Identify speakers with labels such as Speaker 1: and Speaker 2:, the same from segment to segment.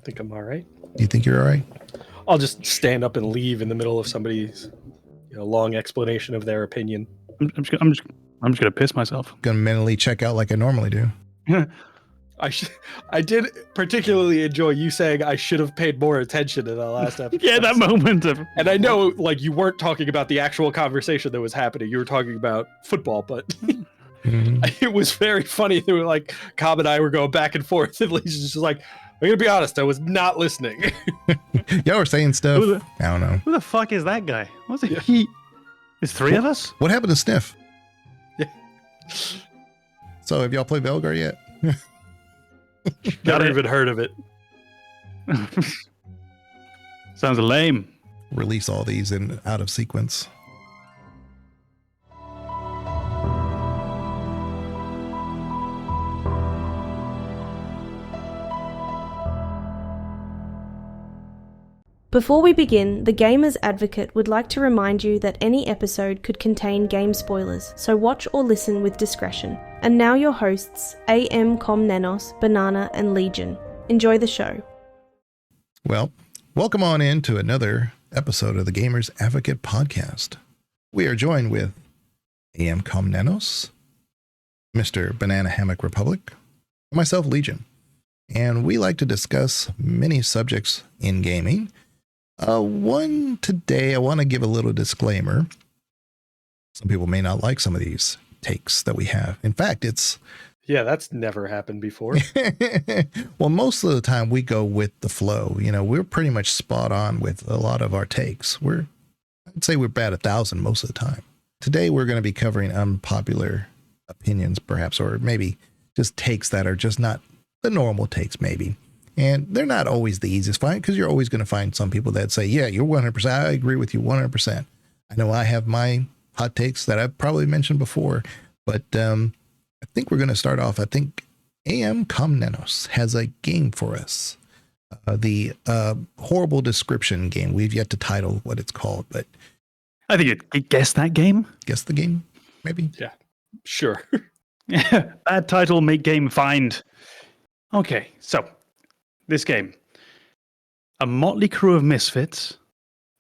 Speaker 1: think I'm all right.
Speaker 2: You think you're all right?
Speaker 1: I'll just stand up and leave in the middle of somebody's long explanation of their opinion.
Speaker 3: I'm just gonna piss myself.
Speaker 2: Gonna mentally check out like I normally do.
Speaker 1: I did particularly enjoy you saying I should have paid more attention in the last episode.
Speaker 3: Yeah, that moment of.
Speaker 1: And I know, like, you weren't talking about the actual conversation that was happening. You were talking about football, but it was very funny. They were like, Cobb and I were going back and forth, and Legion's just like, I'm gonna be honest, I was not listening.
Speaker 2: Y'all were saying stuff. I don't know.
Speaker 3: Who the fuck is that guy? What's it?
Speaker 1: Yeah.
Speaker 3: There's three of us?
Speaker 2: What happened to Sniff?
Speaker 1: Yeah.
Speaker 2: So have y'all played Belgar yet?
Speaker 1: Never even heard of it.
Speaker 3: Sounds lame.
Speaker 2: Release all these in out of sequence.
Speaker 4: Before we begin, the Gamer's Advocate would like to remind you that any episode could contain game spoilers, so watch or listen with discretion. And now your hosts, AMKomnenos, Banana, and Legion. Enjoy the show.
Speaker 2: Well, welcome on in to another episode of the Gamer's Advocate podcast. We are joined with AMKomnenos, Mr. BananaHammockRepublic, and myself, Legion. And we like to discuss many subjects in gaming. One today, I want to give a little disclaimer. Some people may not like some of these takes that we have. In fact,
Speaker 1: Yeah, that's never happened before.
Speaker 2: well, most of the time we go with the flow. We're pretty much spot on with a lot of our takes. I'd say we're bat 1,000 most of the time. Today, we're going to be covering unpopular opinions, perhaps, or maybe just takes that are just not the normal takes, maybe. And they're not always the easiest find, because you're always going to find some people that say, yeah, you're 100%. I agree with you 100%. I know I have my hot takes that I've probably mentioned before, but I think we're going to start off. I think AMKomnenos has a game for us. The horrible description game. We've yet to title what it's called, but
Speaker 3: I think you guessed that game.
Speaker 2: Guess the game, maybe?
Speaker 1: Yeah, sure.
Speaker 3: Bad title, make game find. Okay, so this game. A motley crew of misfits,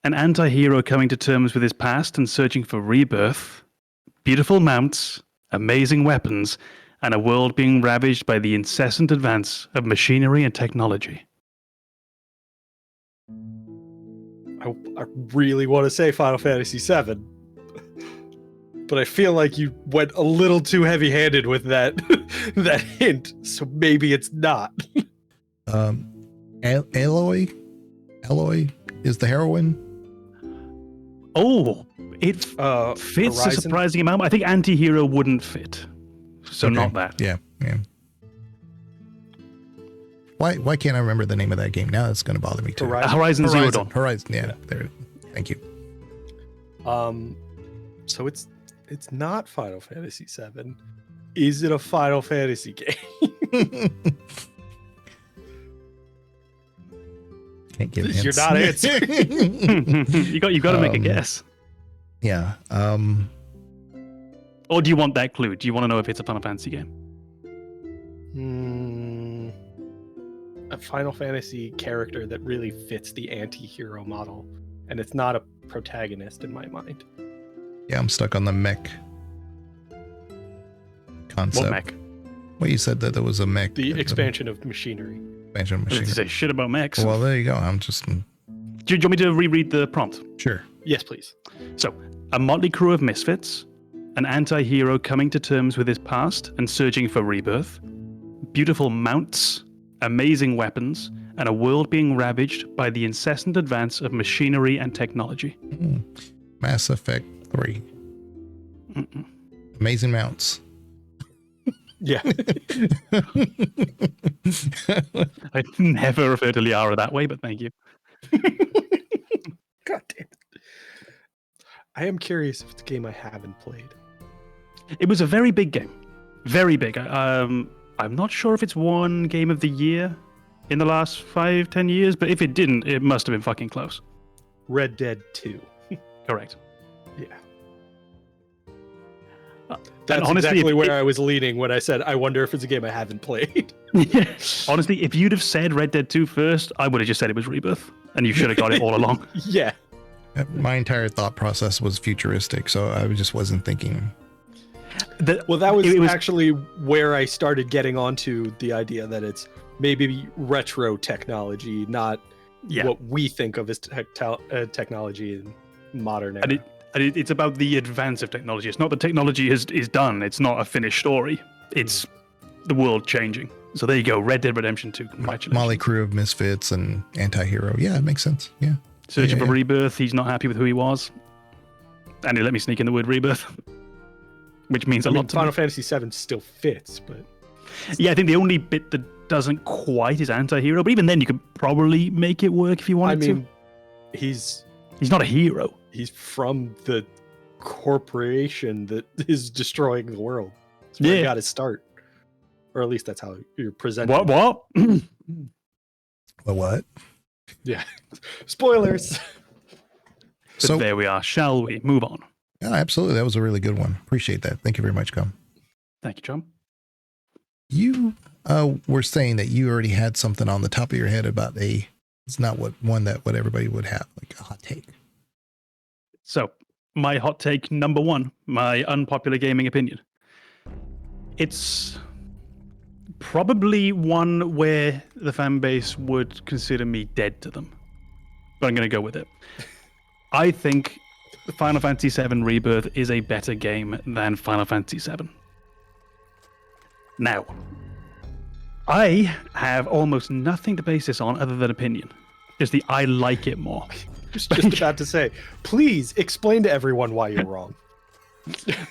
Speaker 3: an anti-hero coming to terms with his past and searching for rebirth, beautiful mounts, amazing weapons, and a world being ravaged by the incessant advance of machinery and technology.
Speaker 1: I really want to say Final Fantasy VII, but I feel like you went a little too heavy-handed with that that hint, so maybe it's not.
Speaker 2: Aloy is the heroine.
Speaker 3: Oh, it fits
Speaker 1: Horizon?
Speaker 3: a surprising amount. I think anti-hero wouldn't fit, so
Speaker 2: Okay.
Speaker 3: not that.
Speaker 2: Yeah. Why can't I remember the name of that game? Now it's going to bother me too.
Speaker 3: Horizon Zero Dawn.
Speaker 2: Horizon. Yeah, there it is. Thank you.
Speaker 1: So it's not Final Fantasy VII. Is it a Final Fantasy game?
Speaker 2: Can't give hints.
Speaker 1: You're not answering.
Speaker 3: you got to make a guess.
Speaker 2: Yeah.
Speaker 3: Or do you want that clue? Do you want to know if it's a Final Fantasy game?
Speaker 1: A Final Fantasy character that really fits the anti-hero model, and it's not a protagonist in my mind.
Speaker 2: Yeah, I'm stuck on the mech concept.
Speaker 3: What mech?
Speaker 2: Well, you said that there was a mech.
Speaker 1: The expansion of machinery.
Speaker 2: Expansion of
Speaker 3: I didn't
Speaker 2: machinery.
Speaker 3: say shit about mechs.
Speaker 2: Well, there you go. I'm just
Speaker 3: Do you want me to reread the prompt?
Speaker 2: sure.
Speaker 1: Yes, please.
Speaker 3: So, a motley crew of misfits, an anti-hero coming to terms with his past and searching for rebirth, beautiful mounts, amazing weapons, and a world being ravaged by the incessant advance of machinery and technology.
Speaker 2: Mass Effect 3.
Speaker 3: Mm-mm.
Speaker 2: Amazing mounts.
Speaker 1: Yeah.
Speaker 3: I never refer to Liara that way, but thank you.
Speaker 1: God damn it. I am curious if it's a game I haven't played.
Speaker 3: It was a very big game. Very big. I'm not sure if it's won Game of the Year in the last 5-10 years, but if it didn't, it must have been fucking close.
Speaker 1: Red Dead 2.
Speaker 3: Correct.
Speaker 1: Yeah. That's
Speaker 3: honestly,
Speaker 1: exactly where I was leaning when I said, I wonder if it's a game I haven't played.
Speaker 3: Yeah. Honestly, if you'd have said Red Dead 2 first, I would have just said it was Rebirth, and you should have got it all along.
Speaker 1: Yeah.
Speaker 2: My entire thought process was futuristic, so I just wasn't thinking.
Speaker 1: That was actually where I started getting onto the idea that it's maybe retro technology, not what we think of as technology in modern era.
Speaker 3: It's about the advance of technology. It's not the technology is done. It's not a finished story. It's the world changing. So there you go. Red Dead Redemption 2. Congratulations.
Speaker 2: Motley Crew of Misfits and anti-hero. Yeah, it makes sense. Yeah.
Speaker 3: Searching for Rebirth. He's not happy with who he was. And he let me sneak in the word Rebirth. Which means a lot to
Speaker 1: Final
Speaker 3: me.
Speaker 1: Fantasy VII still fits, but...
Speaker 3: Yeah, I think the only bit that doesn't quite is anti-hero. But even then, you could probably make it work if you wanted to.
Speaker 1: He's
Speaker 3: not a hero.
Speaker 1: He's from the corporation that is destroying the world. That's where he got his start. Or at least that's how you're presented.
Speaker 3: What?
Speaker 2: What?
Speaker 1: Yeah. Spoilers.
Speaker 3: So there we are. Shall we move on?
Speaker 2: Yeah, absolutely. That was a really good one. Appreciate that. Thank you very much, Gum.
Speaker 3: Thank you, John.
Speaker 2: You were saying that you already had something on the top of your head about it's not what everybody would have, like a hot take.
Speaker 3: So, my hot take number one, my unpopular gaming opinion. It's probably one where the fan base would consider me dead to them. But I'm going to go with it. I think Final Fantasy VII Rebirth is a better game than Final Fantasy VII. Now, I have almost nothing to base this on other than opinion. Just I like it more.
Speaker 1: Just about to say, please explain to everyone why you're wrong.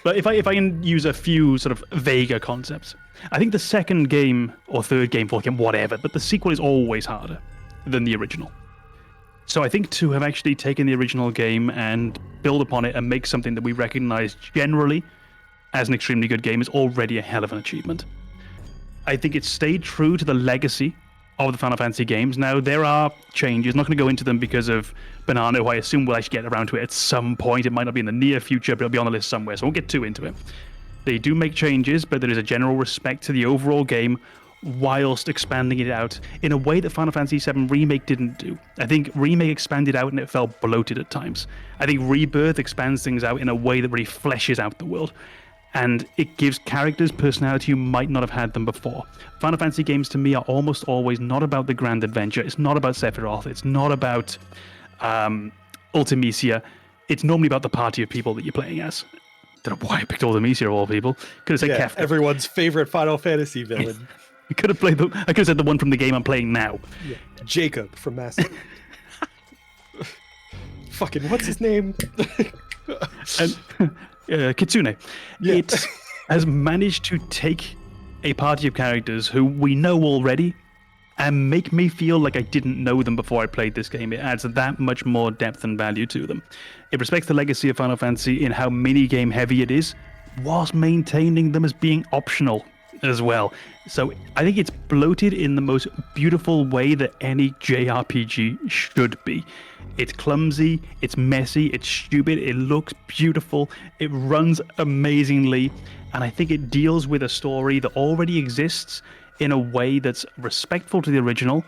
Speaker 3: But if I can use a few sort of vaguer concepts, I think the second game or third game, fourth game, whatever, but the sequel is always harder than the original. So I think to have actually taken the original game and build upon it and make something that we recognize generally as an extremely good game is already a hell of an achievement. I think it stayed true to the legacy of the Final Fantasy games. Now, there are changes. I'm not going to go into them because of Banana, who I assume will actually get around to it at some point. It might not be in the near future, but it'll be on the list somewhere, so I won't get too into it. They do make changes, but there is a general respect to the overall game whilst expanding it out in a way that Final Fantasy VII Remake didn't do. I think Remake expanded out and it felt bloated at times. I think Rebirth expands things out in a way that really fleshes out the world. And it gives characters personality who might not have had them before. Final Fantasy games, to me, are almost always not about the grand adventure. It's not about Sephiroth. It's not about Ultimecia. It's normally about the party of people that you're playing as. Don't know why I picked Ultimecia of all people. Could have said Kefka.
Speaker 1: Everyone's favorite Final Fantasy villain.
Speaker 3: I could have said the one from the game I'm playing now.
Speaker 1: Yeah. Jacob from Mass Effect. Fucking, what's his name?
Speaker 3: Kitsune. Yeah. It has managed to take a party of characters who we know already and make me feel like I didn't know them before I played this game. It adds that much more depth and value to them. It respects the legacy of Final Fantasy in how minigame heavy it is, whilst maintaining them as being optional as well. So I think it's bloated in the most beautiful way that any JRPG should be. It's clumsy, it's messy, it's stupid, it looks beautiful, it runs amazingly, and I think it deals with a story that already exists in a way that's respectful to the original,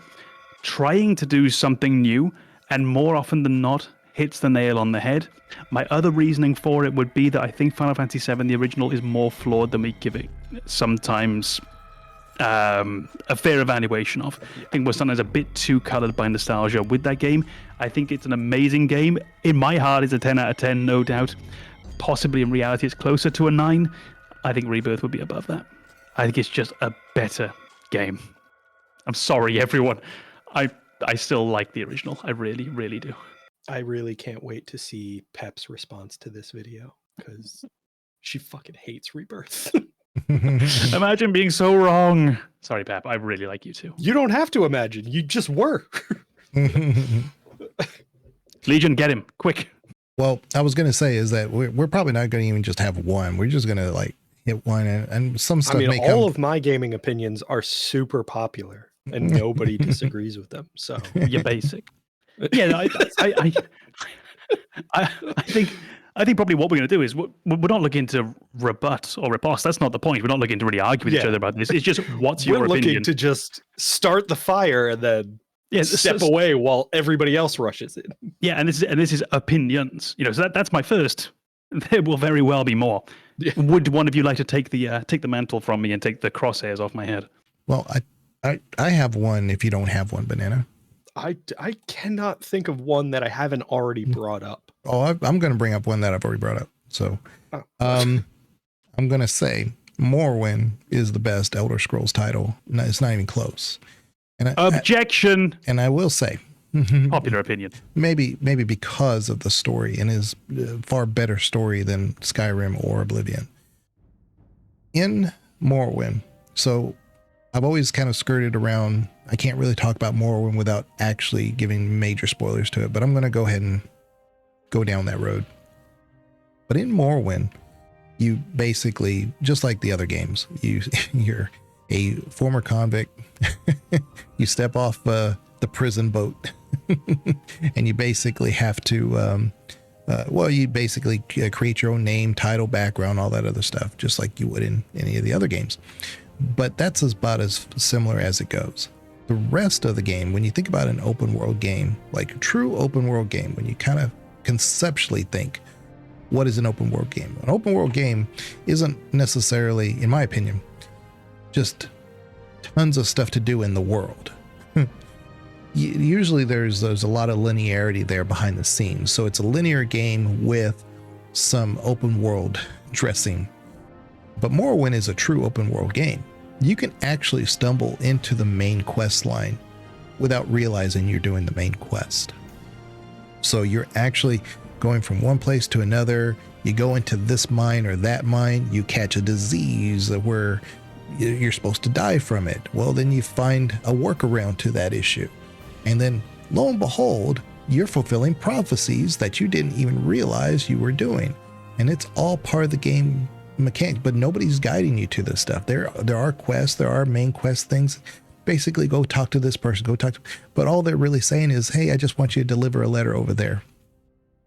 Speaker 3: trying to do something new, and more often than not, hits the nail on the head. My other reasoning for it would be that I think Final Fantasy VII, the original, is more flawed than we give it sometimes a fair evaluation of. I think we're sometimes a bit too colored by nostalgia with that game. I think it's an amazing game. In my heart, it's a 10 out of 10, no doubt. Possibly in reality, it's closer to a 9. I think Rebirth would be above that. I think it's just a better game. I'm sorry, everyone. I still like the original. I really, really do.
Speaker 1: I really can't wait to see Pep's response to this video, because she fucking hates Rebirth.
Speaker 3: Imagine being so wrong. Sorry, Pep. I really like you too.
Speaker 1: You don't have to imagine. You just were.
Speaker 3: Legion, get him quick.
Speaker 2: Well, I was going to say is that we're probably not going to even just have one. We're just going to like hit one, and some stuff.
Speaker 1: All of my gaming opinions are super popular, and nobody disagrees with them. So
Speaker 3: you're basic. Yeah, I think I think probably what we're going to do is we're not looking to rebut or riposte. That's not the point. We're not looking to really argue with each other about this. It's just what's your opinion.
Speaker 1: We're looking to just start the fire and then step away while everybody else rushes in.
Speaker 3: Yeah, and this is opinions. So that's my first. There will very well be more. Yeah. Would one of you like to take the mantle from me and take the crosshairs off my head?
Speaker 2: Well, I have one. If you don't have one, Banana.
Speaker 1: I cannot think of one that I haven't already brought up.
Speaker 2: Oh, I'm going to bring up one that I've already brought up. So, I'm going to say Morrowind is the best Elder Scrolls title. No, it's not even close. And
Speaker 3: Objection.
Speaker 2: I will say,
Speaker 3: popular opinion.
Speaker 2: Maybe because of the story, and is far better story than Skyrim or Oblivion. In Morrowind, so I've always kind of skirted around. I can't really talk about Morrowind without actually giving major spoilers to it, but I'm going to go ahead and go down that road. But in Morrowind, you basically, just like the other games, you're a former convict. You step off the prison boat and you basically have to, you basically create your own name, title, background, all that other stuff, just like you would in any of the other games. But that's about as similar as it goes. The rest of the game, when you think about an open world game, like a true open world game, when you kind of conceptually think, what is an open world game? An open world game isn't necessarily, in my opinion, just tons of stuff to do in the world. Usually there's a lot of linearity there behind the scenes. So it's a linear game with some open world dressing. But Morrowind is a true open world game. You can actually stumble into the main quest line without realizing you're doing the main quest. So you're actually going from one place to another. You go into this mine or that mine, you catch a disease where you're supposed to die from it. Well, then you find a workaround to that issue. And then lo and behold, you're fulfilling prophecies that you didn't even realize you were doing. And it's all part of the game mechanics, but nobody's guiding you to this stuff. There are quests, there are main quest things. Basically, go talk to this person, but all they're really saying is, hey, I just want you to deliver a letter over there.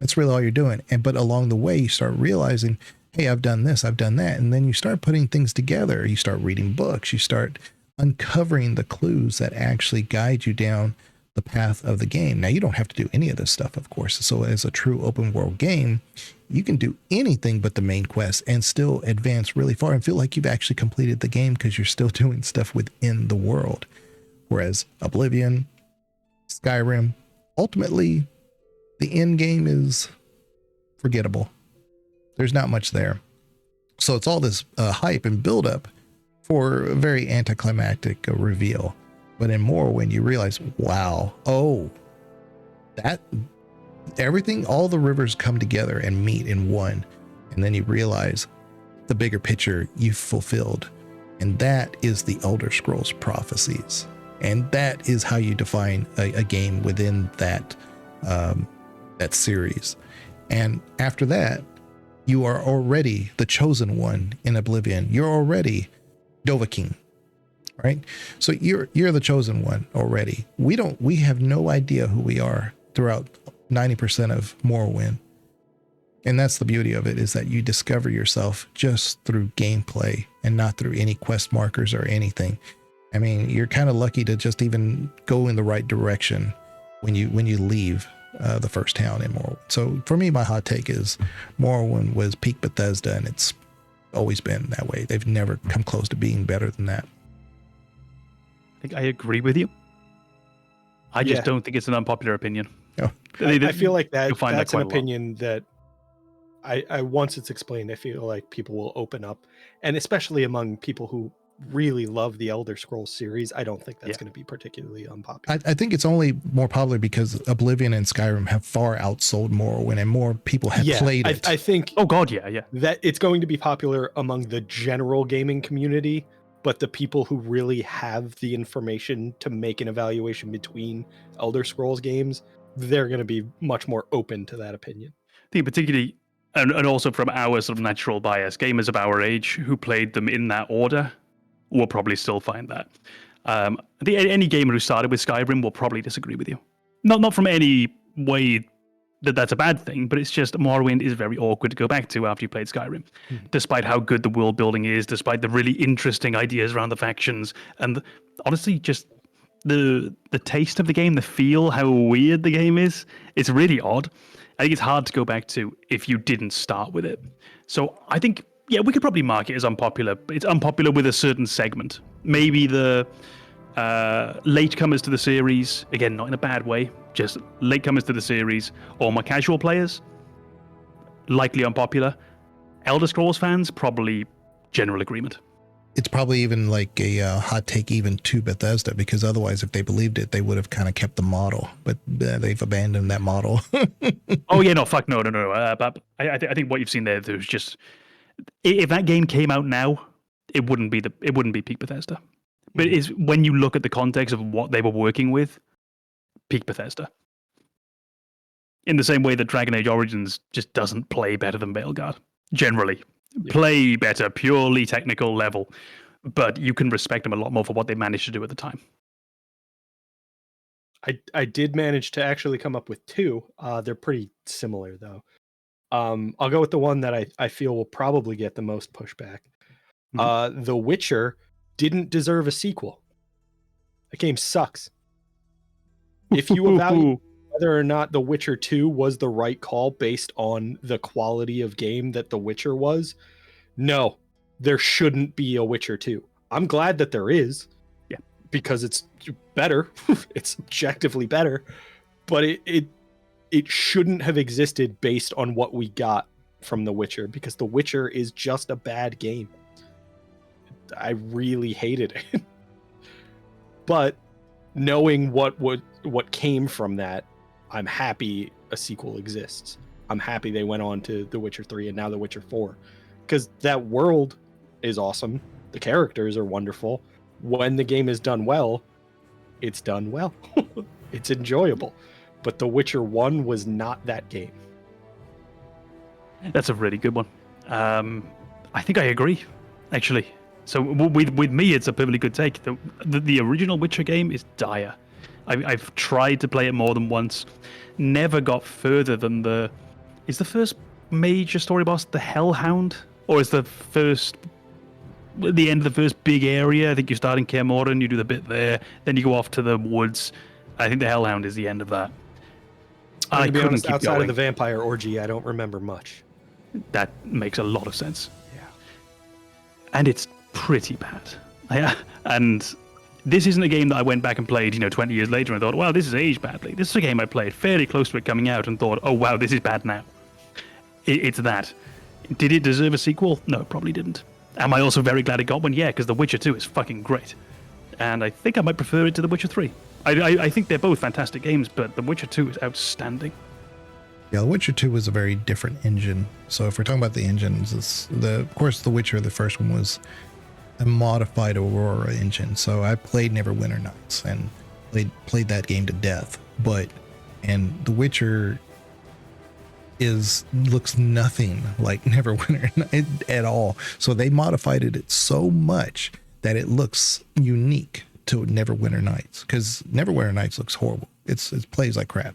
Speaker 2: That's really all you're doing. But along the way, you start realizing, hey, I've done this, I've done that. And then you start putting things together. You start reading books. You start uncovering the clues that actually guide you down the path of the game. Now, you don't have to do any of this stuff, of course. So as a true open world game, you can do anything but the main quest and still advance really far and feel like you've actually completed the game because you're still doing stuff within the world. Whereas Oblivion, Skyrim, ultimately, the end game is forgettable. There's not much there. So it's all this hype and buildup for a very anticlimactic reveal. But in Morrowind, you realize, wow, that everything, all the rivers come together and meet in one. And then you realize the bigger picture you've fulfilled. And that is the Elder Scrolls prophecies. And that is how you define a game within that series. And after that, you are already the chosen one in Oblivion. You're already Dovahkiin. Right? So you're the chosen one already. We have no idea who we are throughout 90% of Morrowind. And that's the beauty of it, is that you discover yourself just through gameplay and not through any quest markers or anything. I mean, you're kind of lucky to just even go in the right direction when you leave the first town in Morrowind. So for me, my hot take is Morrowind was peak Bethesda, and it's always been that way. They've never come close to being better than that.
Speaker 3: I think I agree with you. I just don't think it's an unpopular opinion.
Speaker 2: Oh.
Speaker 1: I feel like that's an opinion that I once it's explained, I feel like people will open up, and especially among people who really love the Elder Scrolls series, I don't think that's going to be particularly unpopular.
Speaker 2: I think it's only more popular because Oblivion and Skyrim have far outsold Morrowind, and more people have played it.
Speaker 1: I think.
Speaker 3: Oh God, yeah.
Speaker 1: That it's going to be popular among the general gaming community. But the people who really have the information to make an evaluation between Elder Scrolls games, they're going to be much more open to that opinion.
Speaker 3: I think particularly, and also from our sort of natural bias, gamers of our age who played them in that order will probably still find that. I think any gamer who started with Skyrim will probably disagree with you. Not from any way that that's a bad thing, but it's just Morrowind is very awkward to go back to after you played Skyrim, despite how good the world building is, despite the really interesting ideas around the factions, and honestly, just the taste of the game, the feel, how weird the game is. It's really odd. I think it's hard to go back to if you didn't start with it. So I think, yeah, we could probably mark it as unpopular, but it's unpopular with a certain segment. Maybe the latecomers to the series, again, not in a bad way, just latecomers to the series, or more casual players, likely unpopular. Elder Scrolls fans, probably general agreement.
Speaker 2: It's probably even like a hot take even to Bethesda, because otherwise, if they believed it, they would have kind of kept the model, but they've abandoned that model.
Speaker 3: Oh yeah, no, fuck no. But I think what you've seen there's just, if that game came out now, it wouldn't be peak Bethesda. But it's when you look at the context of what they were working with, peak Bethesda. In the same way that Dragon Age Origins just doesn't play better than Veilguard, generally. Yeah. Play better, purely technical level, but you can respect them a lot more for what they managed to do at the time.
Speaker 1: I did manage to actually come up with two. They're pretty similar, though. I'll go with the one that I feel will probably get the most pushback. Mm-hmm. The Witcher didn't deserve a sequel. The game sucks. If you evaluate whether or not The Witcher 2 was the right call based on the quality of game that The Witcher was, no, there shouldn't be a Witcher 2. I'm glad that there is, because it's better. It's objectively better, but it shouldn't have existed based on what we got from The Witcher, because The Witcher is just a bad game. I really hated it. But knowing what came from that, I'm happy a sequel exists. I'm happy they went on to The Witcher 3 and now The Witcher 4, because that world is awesome. The characters are wonderful. When the game is done well, it's done well. It's enjoyable. But The Witcher 1 was not that game.
Speaker 3: That's a really good one. I think I agree, actually. So with me, it's a perfectly good take. The original Witcher game is dire. I've tried to play it more than once. Never got further than is the first major story boss the Hellhound? Or is the end of the first big area? I think you start in Kaer Morhen, you do the bit there, then you go off to the woods. I think the Hellhound is the end of that.
Speaker 1: I couldn't honest, keep outside going. Of the vampire orgy, I don't remember much.
Speaker 3: That makes a lot of sense. Yeah. And it's pretty bad. Yeah. And this isn't a game that I went back and played, 20 years later and thought, wow, this has aged badly. This is a game I played fairly close to it coming out and thought, oh, wow, this is bad now. It's that. Did it deserve a sequel? No, it probably didn't. Am I also very glad it got one? Yeah, because The Witcher 2 is fucking great. And I think I might prefer it to The Witcher 3. I think they're both fantastic games, but The Witcher 2 is outstanding.
Speaker 2: Yeah, The Witcher 2 was a very different engine. So if we're talking about the engines, of course, The Witcher, the first one, was a modified Aurora engine. So I played Neverwinter Nights and played that game to death. And The Witcher looks nothing like Neverwinter at all. So they modified it so much that it looks unique to Neverwinter Nights, because Neverwinter Nights looks horrible. It plays like crap.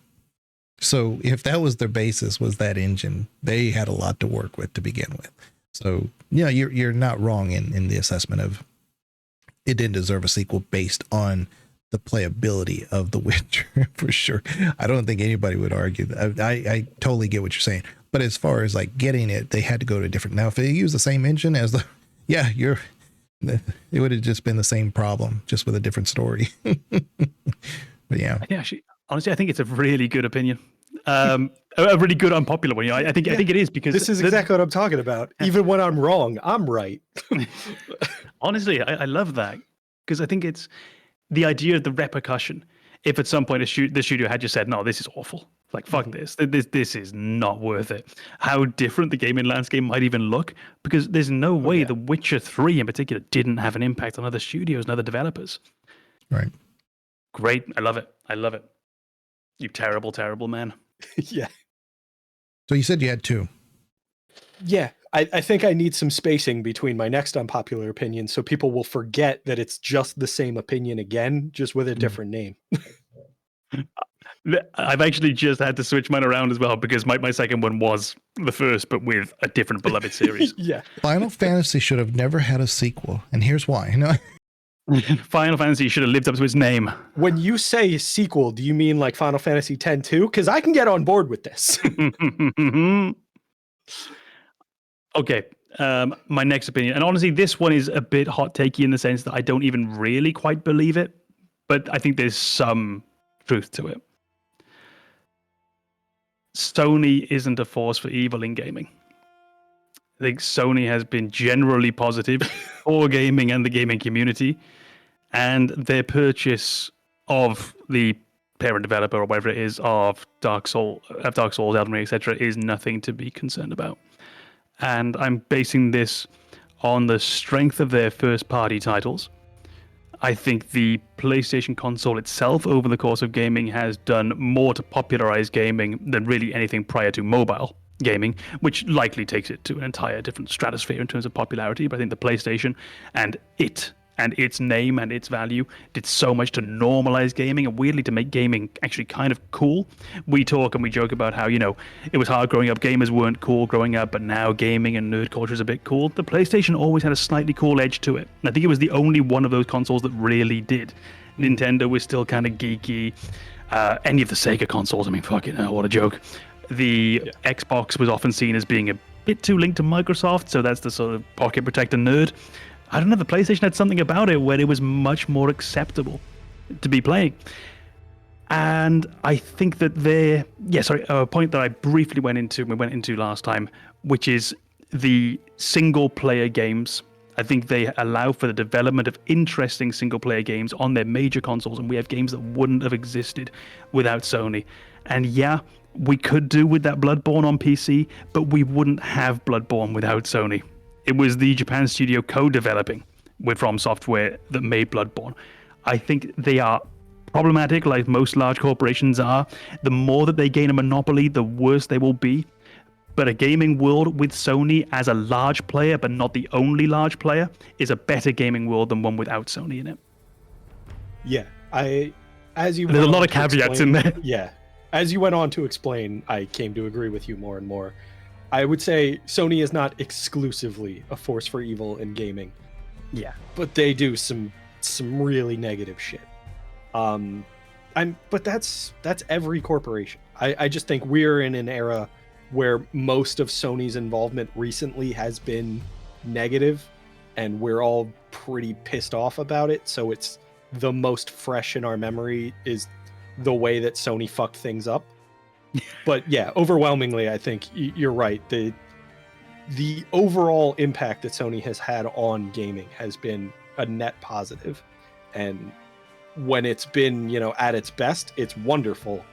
Speaker 2: So if that was their basis, was that engine, they had a lot to work with to begin with. So you're not wrong in the assessment of it didn't deserve a sequel based on the playability of The Witcher, for sure. I don't think anybody would argue that. I totally get what you're saying. But as far as like getting it, they had to go to a different. Now, if they use the same engine as it would have just been the same problem, just with a different story. But yeah.
Speaker 3: Honestly, I think it's a really good opinion. A really good unpopular one. I think it is, because
Speaker 1: this is exactly what I'm talking about. Even when I'm wrong, I'm right.
Speaker 3: Honestly, I love that, because I think it's the idea of the repercussion. If at some point the studio had just said, no, this is awful, like fuck this is not worth it, how different the gaming landscape might even look, because there's no way The Witcher 3 in particular didn't have an impact on other studios and other developers.
Speaker 2: Right.
Speaker 3: Great. I love it. You terrible, terrible man.
Speaker 1: Yeah.
Speaker 2: So you said you had two.
Speaker 1: Yeah. I think I need some spacing between my next unpopular opinion so people will forget that it's just the same opinion again, just with a different name.
Speaker 3: I've actually just had to switch mine around as well because my second one was the first, but with a different beloved series.
Speaker 1: Yeah.
Speaker 2: Final Fantasy should have never had a sequel, and here's why.
Speaker 3: Final Fantasy should have lived up to its name.
Speaker 1: When you say sequel, do you mean like Final Fantasy X-2? Because I can get on board with this.
Speaker 3: Okay. My next opinion, and honestly, this one is a bit hot takey in the sense that I don't even really quite believe it, but I think there's some truth to it. Sony isn't a force for evil in gaming. I think Sony has been generally positive for gaming and the gaming community, and their purchase of the parent developer or whatever it is of Dark Souls, Elden Ring, etc., is nothing to be concerned about. And I'm basing this on the strength of their first-party titles. I think the PlayStation console itself, over the course of gaming, has done more to popularize gaming than really anything prior to mobile gaming, which likely takes it to an entire different stratosphere in terms of popularity. But I think the PlayStation and its name and its value did so much to normalize gaming and weirdly to make gaming actually kind of cool. We talk and we joke about how, it was hard growing up, gamers weren't cool growing up, but now gaming and nerd culture is a bit cool. The PlayStation always had a slightly cool edge to it. And I think it was the only one of those consoles that really did. Nintendo was still kind of geeky. Any of the Sega consoles, I mean, fucking hell, what a joke. The Xbox was often seen as being a bit too linked to Microsoft, so that's the sort of pocket protector nerd. I don't know, the PlayStation had something about it where it was much more acceptable to be playing. And I think that a point that I briefly went into last time, which is the single player games. I think they allow for the development of interesting single player games on their major consoles, and we have games that wouldn't have existed without Sony. And yeah, we could do with that Bloodborne on PC, but we wouldn't have Bloodborne without Sony. It was the Japan studio co-developing with From Software that made Bloodborne. I think they are problematic, like most large corporations are. The more that they gain a monopoly, the worse they will be. But a gaming world with Sony as a large player, but not the only large player, is a better gaming world than one without Sony in it.
Speaker 1: Yeah, there's a lot of
Speaker 3: caveats in there.
Speaker 1: Yeah, as you went on to explain, I came to agree with you more and more. I would say Sony is not exclusively a force for evil in gaming.
Speaker 3: Yeah,
Speaker 1: but they do some really negative shit. But that's every corporation. I just think we're in an era where most of Sony's involvement recently has been negative, and we're all pretty pissed off about it. So it's the most fresh in our memory is the way that Sony fucked things up. But yeah, overwhelmingly, I think you're right. The overall impact that Sony has had on gaming has been a net positive. And when it's been, at its best, it's wonderful.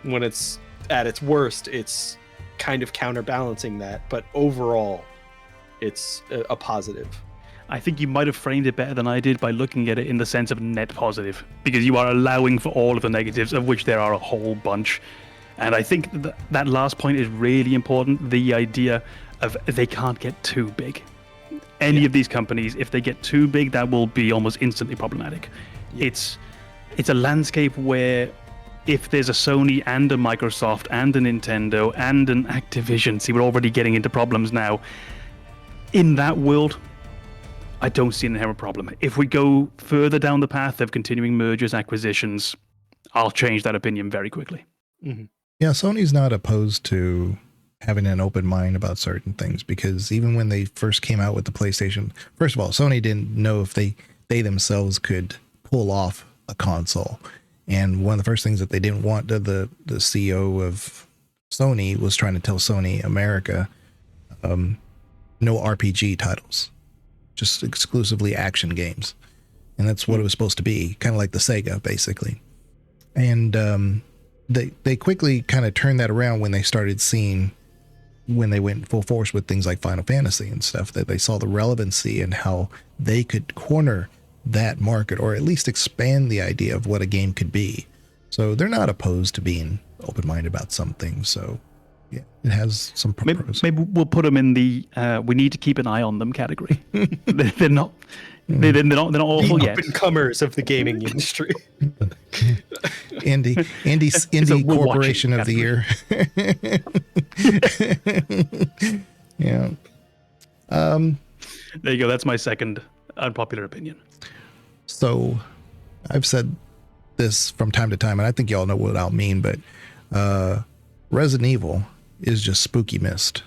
Speaker 1: When it's at its worst, it's kind of counterbalancing that. But overall, it's a positive.
Speaker 3: I think you might have framed it better than I did by looking at it in the sense of net positive, because you are allowing for all of the negatives, of which there are a whole bunch. And I think that last point is really important. The idea of they can't get too big. Any of these companies, if they get too big, that will be almost instantly problematic. Yeah. It's a landscape where if there's a Sony and a Microsoft and a Nintendo and an Activision, see, we're already getting into problems now. In that world, I don't see an inherent problem. If we go further down the path of continuing mergers, acquisitions, I'll change that opinion very quickly.
Speaker 1: Mm-hmm.
Speaker 2: Yeah, Sony's not opposed to having an open mind about certain things, because even when they first came out with the PlayStation, first of all, Sony didn't know if they themselves could pull off a console. And one of the first things that they didn't want, the CEO of Sony was trying to tell Sony America, no RPG titles, just exclusively action games. And that's what it was supposed to be, kind of like the Sega, basically. And they quickly kind of turned that around when they started seeing, when they went full force with things like Final Fantasy and stuff, that they saw the relevancy and how they could corner that market, or at least expand the idea of what a game could be. So they're not opposed to being open-minded about some things. So Yeah, it has some pros.
Speaker 3: Maybe we'll put them in the we need to keep an eye on them category. They're not awful yet.
Speaker 1: Up-and-comers of the gaming industry.
Speaker 2: Indie Corporation of the Year. Yeah.
Speaker 3: There you go. That's my second unpopular opinion.
Speaker 2: So I've said this from time to time, and I think y'all know what I'll mean, but Resident Evil is just spooky mist.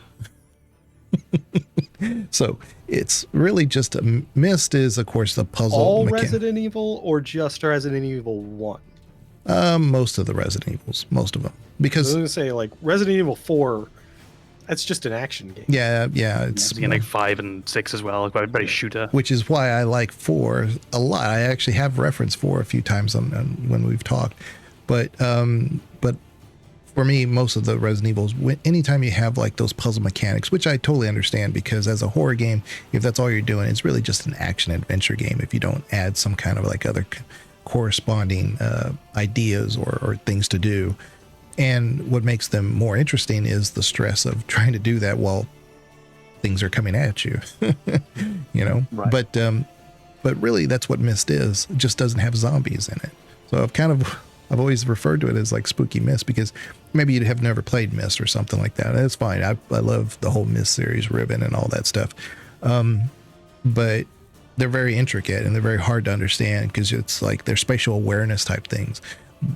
Speaker 2: So it's really just a mist is, of course, the puzzle.
Speaker 1: All Resident Evil or just Resident Evil 1?
Speaker 2: Most of the Resident Evils, most of them. Because
Speaker 1: I was going to say, like, Resident Evil 4, that's just an action game.
Speaker 2: Yeah. It's
Speaker 3: like 5 and 6 as well. Very shooter.
Speaker 2: Which is why I like 4 a lot. I actually have referenced 4 a few times on when we've talked. But for me, most of the Resident Evils, anytime you have like those puzzle mechanics, which I totally understand, because as a horror game, if that's all you're doing, it's really just an action adventure game. If you don't add some kind of like other corresponding ideas or things to do. And what makes them more interesting is the stress of trying to do that while things are coming at you, you know. Right. But really, that's what Myst is. It just doesn't have zombies in it. So I've always referred to it as like spooky Myst, because maybe you have never played Myst or something like that. That's fine. I love the whole Myst series, Ribbon and all that stuff. But they're very intricate and they're very hard to understand because it's like they're spatial awareness type things.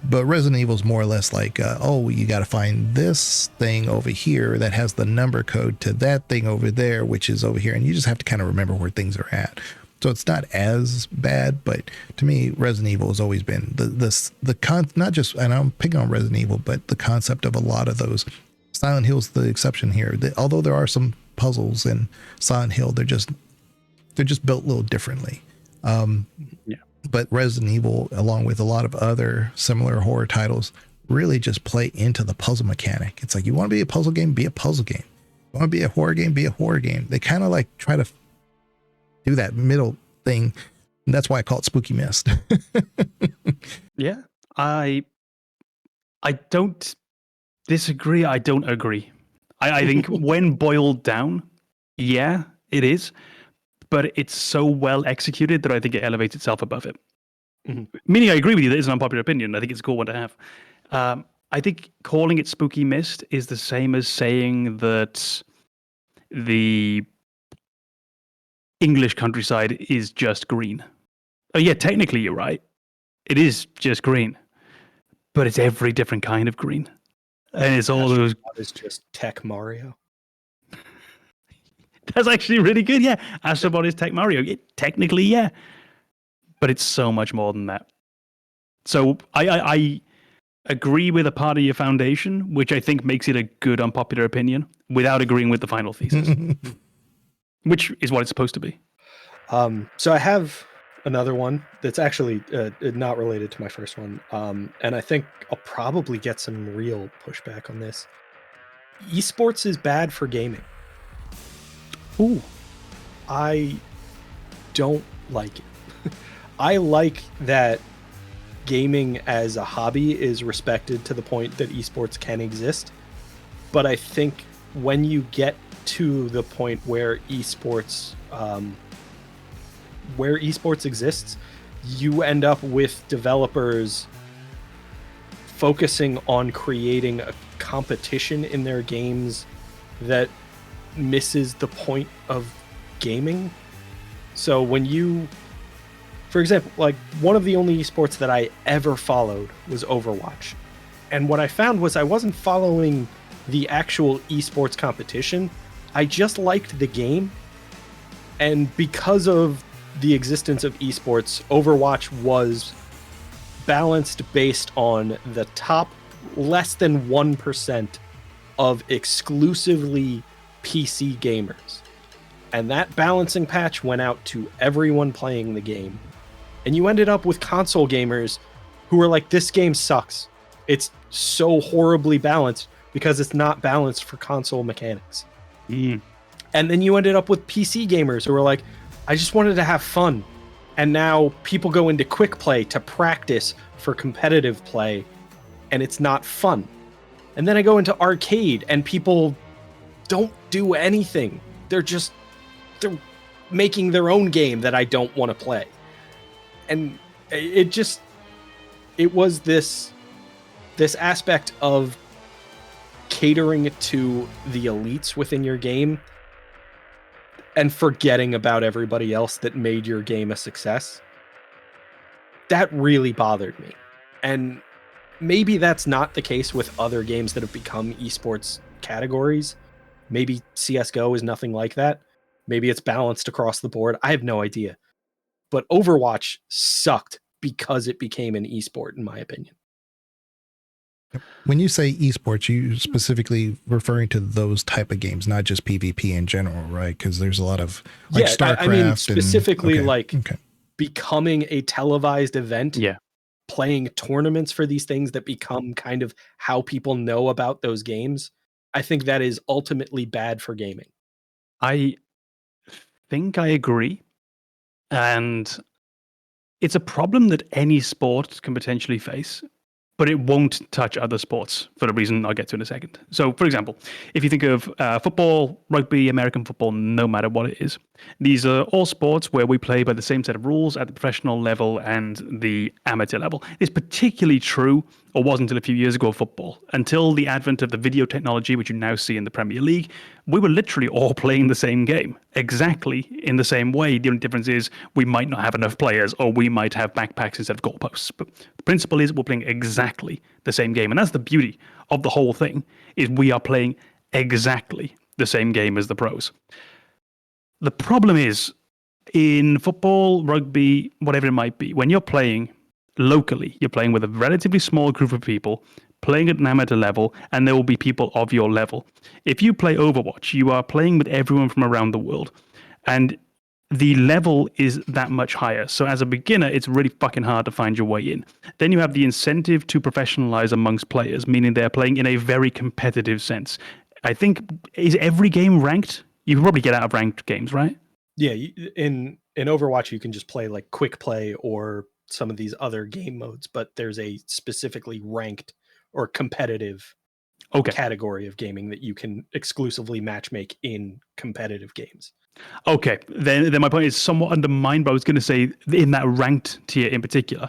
Speaker 2: But Resident Evil is more or less like, you got to find this thing over here that has the number code to that thing over there, which is over here. And you just have to kind of remember where things are at. So it's not as bad, but to me, Resident Evil has always been not just, and I'm picking on Resident Evil, but the concept of a lot of those. Silent Hill's the exception here. Although there are some puzzles in Silent Hill, they're just built a little differently. But Resident Evil, along with a lot of other similar horror titles, really just play into the puzzle mechanic. It's like, you want to be a puzzle game, be a puzzle game. You want to be a horror game, be a horror game. They kind of like try to do that middle thing. And that's why I call it Spooky Myst.
Speaker 3: Yeah. I don't disagree. I don't agree. I think when boiled down, yeah, it is. But it's so well executed that I think it elevates itself above it. Mm-hmm. Meaning, I agree with you. That is an unpopular opinion. I think it's a cool one to have. I think calling it Spooky Myst is the same as saying that the English countryside is just green. Oh, yeah, technically you're right. It is just green. But it's every different kind of green. And it's all those...
Speaker 1: It's just Tech Mario.
Speaker 3: That's actually really good, yeah. Astrobot is Tech Mario. Technically, yeah. But it's so much more than that. So I agree with a part of your foundation, which I think makes it a good unpopular opinion, without agreeing with the final thesis. Which is what it's supposed to be.
Speaker 1: So I have another one that's actually not related to my first one. And I think I'll probably get some real pushback on this. Esports is bad for gaming.
Speaker 3: Ooh.
Speaker 1: I don't like it. I like that gaming as a hobby is respected to the point that esports can exist. But I think when you get to the point where esports exists, you end up with developers focusing on creating a competition in their games that misses the point of gaming. So when you, for example, like one of the only esports that I ever followed was Overwatch. And what I found was I wasn't following the actual esports competition. I just liked the game. And because of the existence of esports, Overwatch was balanced based on the top less than 1% of exclusively PC gamers. And that balancing patch went out to everyone playing the game. And you ended up with console gamers who were like, this game sucks. It's so horribly balanced because it's not balanced for console mechanics. And then you ended up with PC gamers who were like, I just wanted to have fun. And now people go into quick play to practice for competitive play, and it's not fun. And then I go into arcade and people don't do anything. They're making their own game that I don't want to play. And it was this aspect of catering to the elites within your game and forgetting about everybody else that made your game a success. That really bothered me. And maybe that's not the case with other games that have become esports categories. Maybe CSGO is nothing like that. Maybe it's balanced across the board. I have no idea. But Overwatch sucked because it became an esport, in my opinion.
Speaker 2: When you say esports, you specifically referring to those type of games, not just PvP in general, right? Because there's a lot of like StarCraft.
Speaker 1: I mean specifically becoming a televised event.
Speaker 3: Yeah.
Speaker 1: Playing tournaments for these things that become kind of how people know about those games. I think that is ultimately bad for gaming.
Speaker 3: I think I agree. And it's a problem that any sport can potentially face, but it won't touch other sports for the reason I'll get to in a second. So, for example, if you think of football, rugby, American football, no matter what it is, these are all sports where we play by the same set of rules at the professional level and the amateur level. It's particularly true, or was until a few years ago, of football. Until the advent of the video technology, which you now see in the Premier League, we were literally all playing the same game, exactly in the same way. The only difference is we might not have enough players, or we might have backpacks instead of goalposts. But the principle is we're playing exactly the same game. And that's the beauty of the whole thing, is we are playing exactly the same game as the pros. The problem is, in football, rugby, whatever it might be, when you're playing locally, you're playing with a relatively small group of people, playing at an amateur level, and there will be people of your level. If you play Overwatch, you are playing with everyone from around the world, and the level is that much higher. So as a beginner, it's really fucking hard to find your way in. Then you have the incentive to professionalize amongst players, meaning they're playing in a very competitive sense. I think, is every game ranked? You can probably get out of ranked games, right?
Speaker 1: Yeah, in Overwatch, you can just play like quick play or some of these other game modes, but there's a specifically ranked or competitive category of gaming that you can exclusively matchmake in competitive games.
Speaker 3: Okay, then my point is somewhat undermined, but I was going to say in that ranked tier in particular,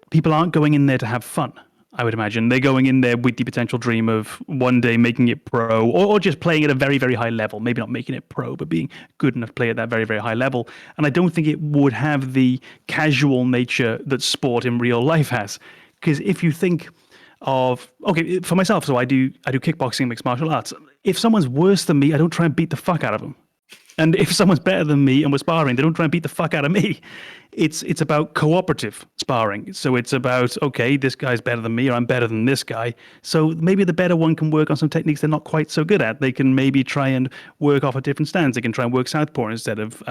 Speaker 3: people aren't going in there to have fun, I would imagine. They're going in there with the potential dream of one day making it pro, or just playing at a very, very high level. Maybe not making it pro, but being good enough to play at that very, very high level. And I don't think it would have the casual nature that sport in real life has. Because if you think of, okay, for myself, so I do kickboxing, mixed martial arts. If someone's worse than me, I don't try and beat the fuck out of them. And if someone's better than me and we're sparring, they don't try and beat the fuck out of me. It's about cooperative sparring. So it's about, okay, this guy's better than me, or I'm better than this guy. So maybe the better one can work on some techniques they're not quite so good at. They can maybe try and work off a different stance. They can try and work southpaw instead of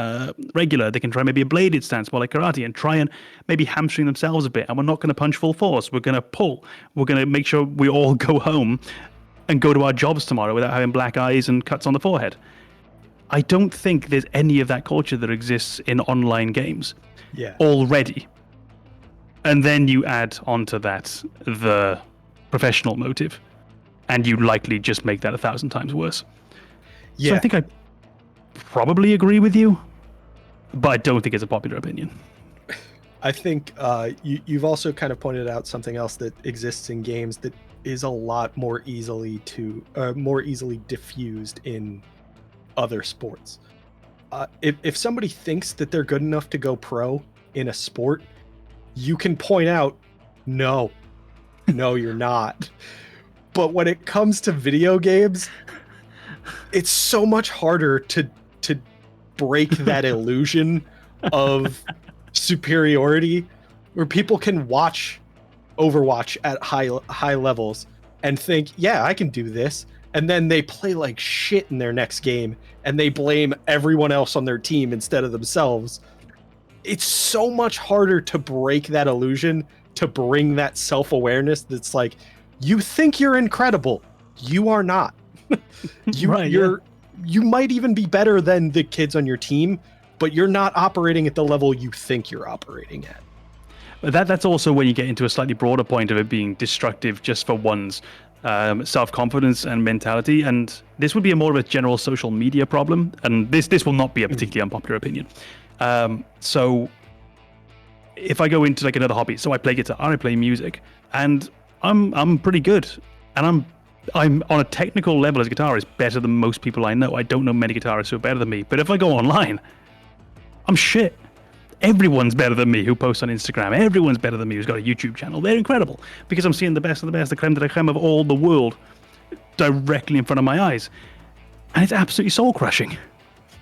Speaker 3: regular. They can try maybe a bladed stance, more like karate, and try and maybe hamstring themselves a bit. And we're not going to punch full force. We're going to pull. We're going to make sure we all go home and go to our jobs tomorrow without having black eyes and cuts on the forehead. I don't think there's any of that culture that exists in online games already. And then you add onto that the professional motive, and you likely just make that 1,000 times worse. Yeah. So I think I probably agree with you, but I don't think it's a popular opinion.
Speaker 1: I think you've also kind of pointed out something else that exists in games that is a lot more easily diffused in other sports. If somebody thinks that they're good enough to go pro in a sport, you can point out, no, you're not. But when it comes to video games, it's so much harder to break that illusion of superiority, where people can watch Overwatch at high levels and think, yeah, I can do this. And then they play like shit in their next game, and they blame everyone else on their team instead of themselves. It's so much harder to break that illusion, to bring that self-awareness that's like, you think you're incredible. You are not. You might even be better than the kids on your team, but you're not operating at the level you think you're operating at.
Speaker 3: That's also when you get into a slightly broader point of it being destructive just for one's self-confidence and mentality. And this would be more of a general social media problem. And this will not be a particularly unpopular opinion. So if I go into like another hobby, so I play guitar, I play music, and I'm pretty good, and I'm on a technical level as a guitarist better than most people I know. I don't know many guitarists who are better than me, but if I go online, I'm shit. Everyone's better than me who posts on Instagram. Everyone's better than me who's got a YouTube channel. They're incredible because I'm seeing the best of the best, the creme de la creme of all the world directly in front of my eyes. And it's absolutely soul-crushing.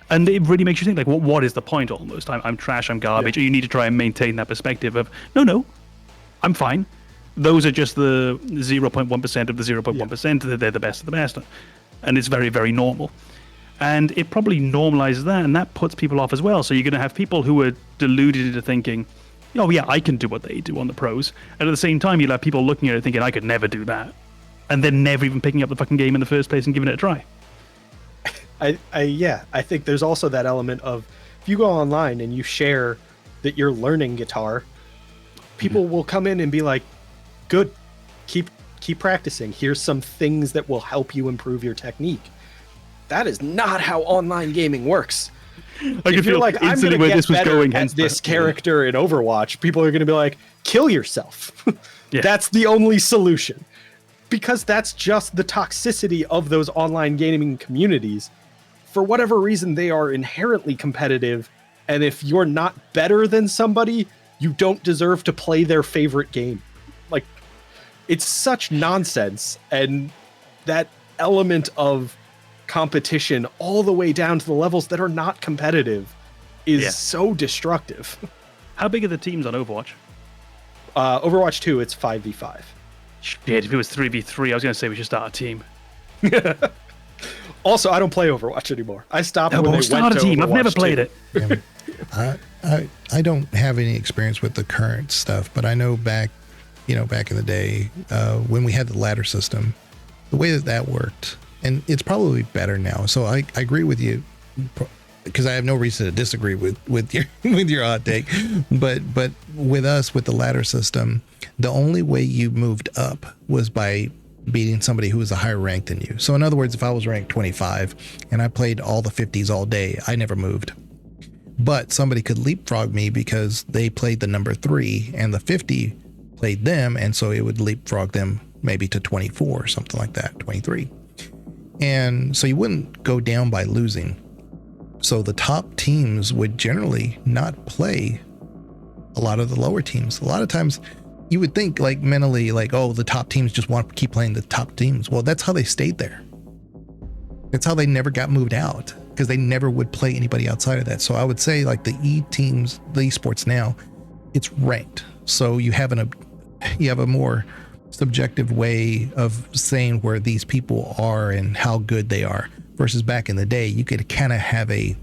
Speaker 3: And it really makes you think, like, what is the point almost? I'm trash, I'm garbage. Yeah. You need to try and maintain that perspective of, no, I'm fine. Those are just the 0.1% of the 0.1%. Yeah. They're the best of the best. And it's very, very normal. And it probably normalizes that, and that puts people off as well. So you're going to have people who are deluded into thinking, oh, yeah, I can do what they do on the pros. And at the same time, you'll have people looking at it thinking, I could never do that. And then never even picking up the fucking game in the first place and giving it a try.
Speaker 1: I think there's also that element of, if you go online and you share that you're learning guitar, people will come in and be like, good, keep practicing. Here's some things that will help you improve your technique. That is not how online gaming works. If you're like, I'm going to get better at this character in Overwatch, people are going to be like, kill yourself. Yeah. That's the only solution. Because that's just the toxicity of those online gaming communities. For whatever reason, they are inherently competitive. And if you're not better than somebody, you don't deserve to play their favorite game. Like, it's such nonsense. And that element of competition all the way down to the levels that are not competitive is so destructive.
Speaker 3: How big are the teams on Overwatch?
Speaker 1: Overwatch 2, it's 5v5.
Speaker 3: Shit, if it was 3v3, I was going to say we should start a team.
Speaker 1: Also, I don't play Overwatch anymore. I stopped when they
Speaker 3: start
Speaker 1: went
Speaker 3: a
Speaker 1: to
Speaker 3: team.
Speaker 1: Overwatch
Speaker 3: I've never played
Speaker 1: 2.
Speaker 3: it.
Speaker 2: I don't have any experience with the current stuff, but I know back in the day, when we had the ladder system, the way that worked, and it's probably better now. So I agree with you, because I have no reason to disagree with your hot take. But with us, with the ladder system, the only way you moved up was by beating somebody who was a higher rank than you. So in other words, if I was ranked 25 and I played all the 50s all day, I never moved. But somebody could leapfrog me because they played the number 3 and the 50 played them, and so it would leapfrog them maybe to 24 or something like that, 23. And so you wouldn't go down by losing. So the top teams would generally not play a lot of the lower teams. A lot of times you would think, like, mentally, like, oh, the top teams just want to keep playing the top teams. Well, that's how they stayed there. That's how they never got moved out, because they never would play anybody outside of that. So I would say, like, the teams, the esports now, it's ranked. So you have a more subjective way of saying where these people are and how good they are, versus back in the day, you could kind of have a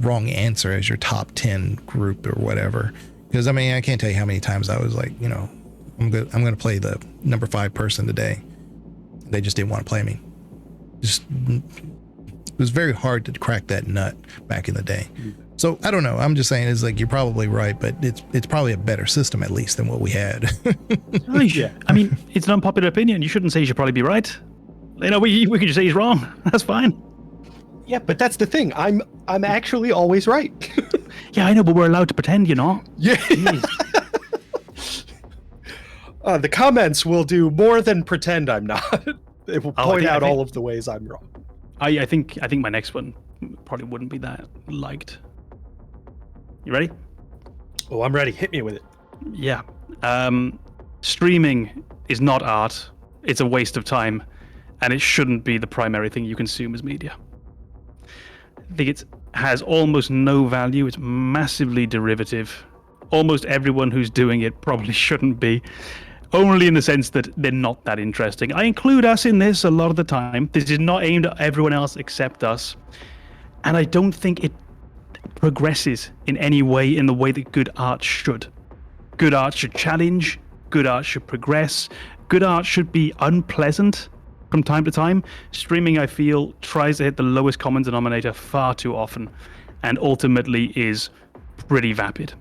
Speaker 2: wrong answer as your top 10 group or whatever. Because, I mean, I can't tell you how many times I was like, I'm going to play the number 5 person today. They just didn't want to play me. It was very hard to crack that nut back in the day. So I don't know. I'm just saying, it's like, you're probably right, but it's probably a better system, at least, than what we had.
Speaker 3: Yeah. I mean, it's an unpopular opinion. You shouldn't say you should probably be right. We could just say he's wrong. That's fine.
Speaker 1: Yeah, but that's the thing. I'm actually always right.
Speaker 3: Yeah, I know, but we're allowed to pretend,
Speaker 1: Yeah. The comments will do more than pretend I'm not. They will point out all of the ways I'm wrong.
Speaker 3: I think my next one probably wouldn't be that liked. You ready?
Speaker 1: Oh, I'm ready. Hit me with it.
Speaker 3: Yeah. Streaming is not art. It's a waste of time, and it shouldn't be the primary thing you consume as media. I think it has almost no value. It's massively derivative. Almost everyone who's doing it probably shouldn't be, only in the sense that they're not that interesting. I include us in this a lot of the time. This is not aimed at everyone else except us. And I don't think it progresses in any way in the way that good art should. Good art should challenge. Good art should progress. Good art should be unpleasant from time to time. Streaming, I feel, tries to hit the lowest common denominator far too often, and ultimately is pretty vapid.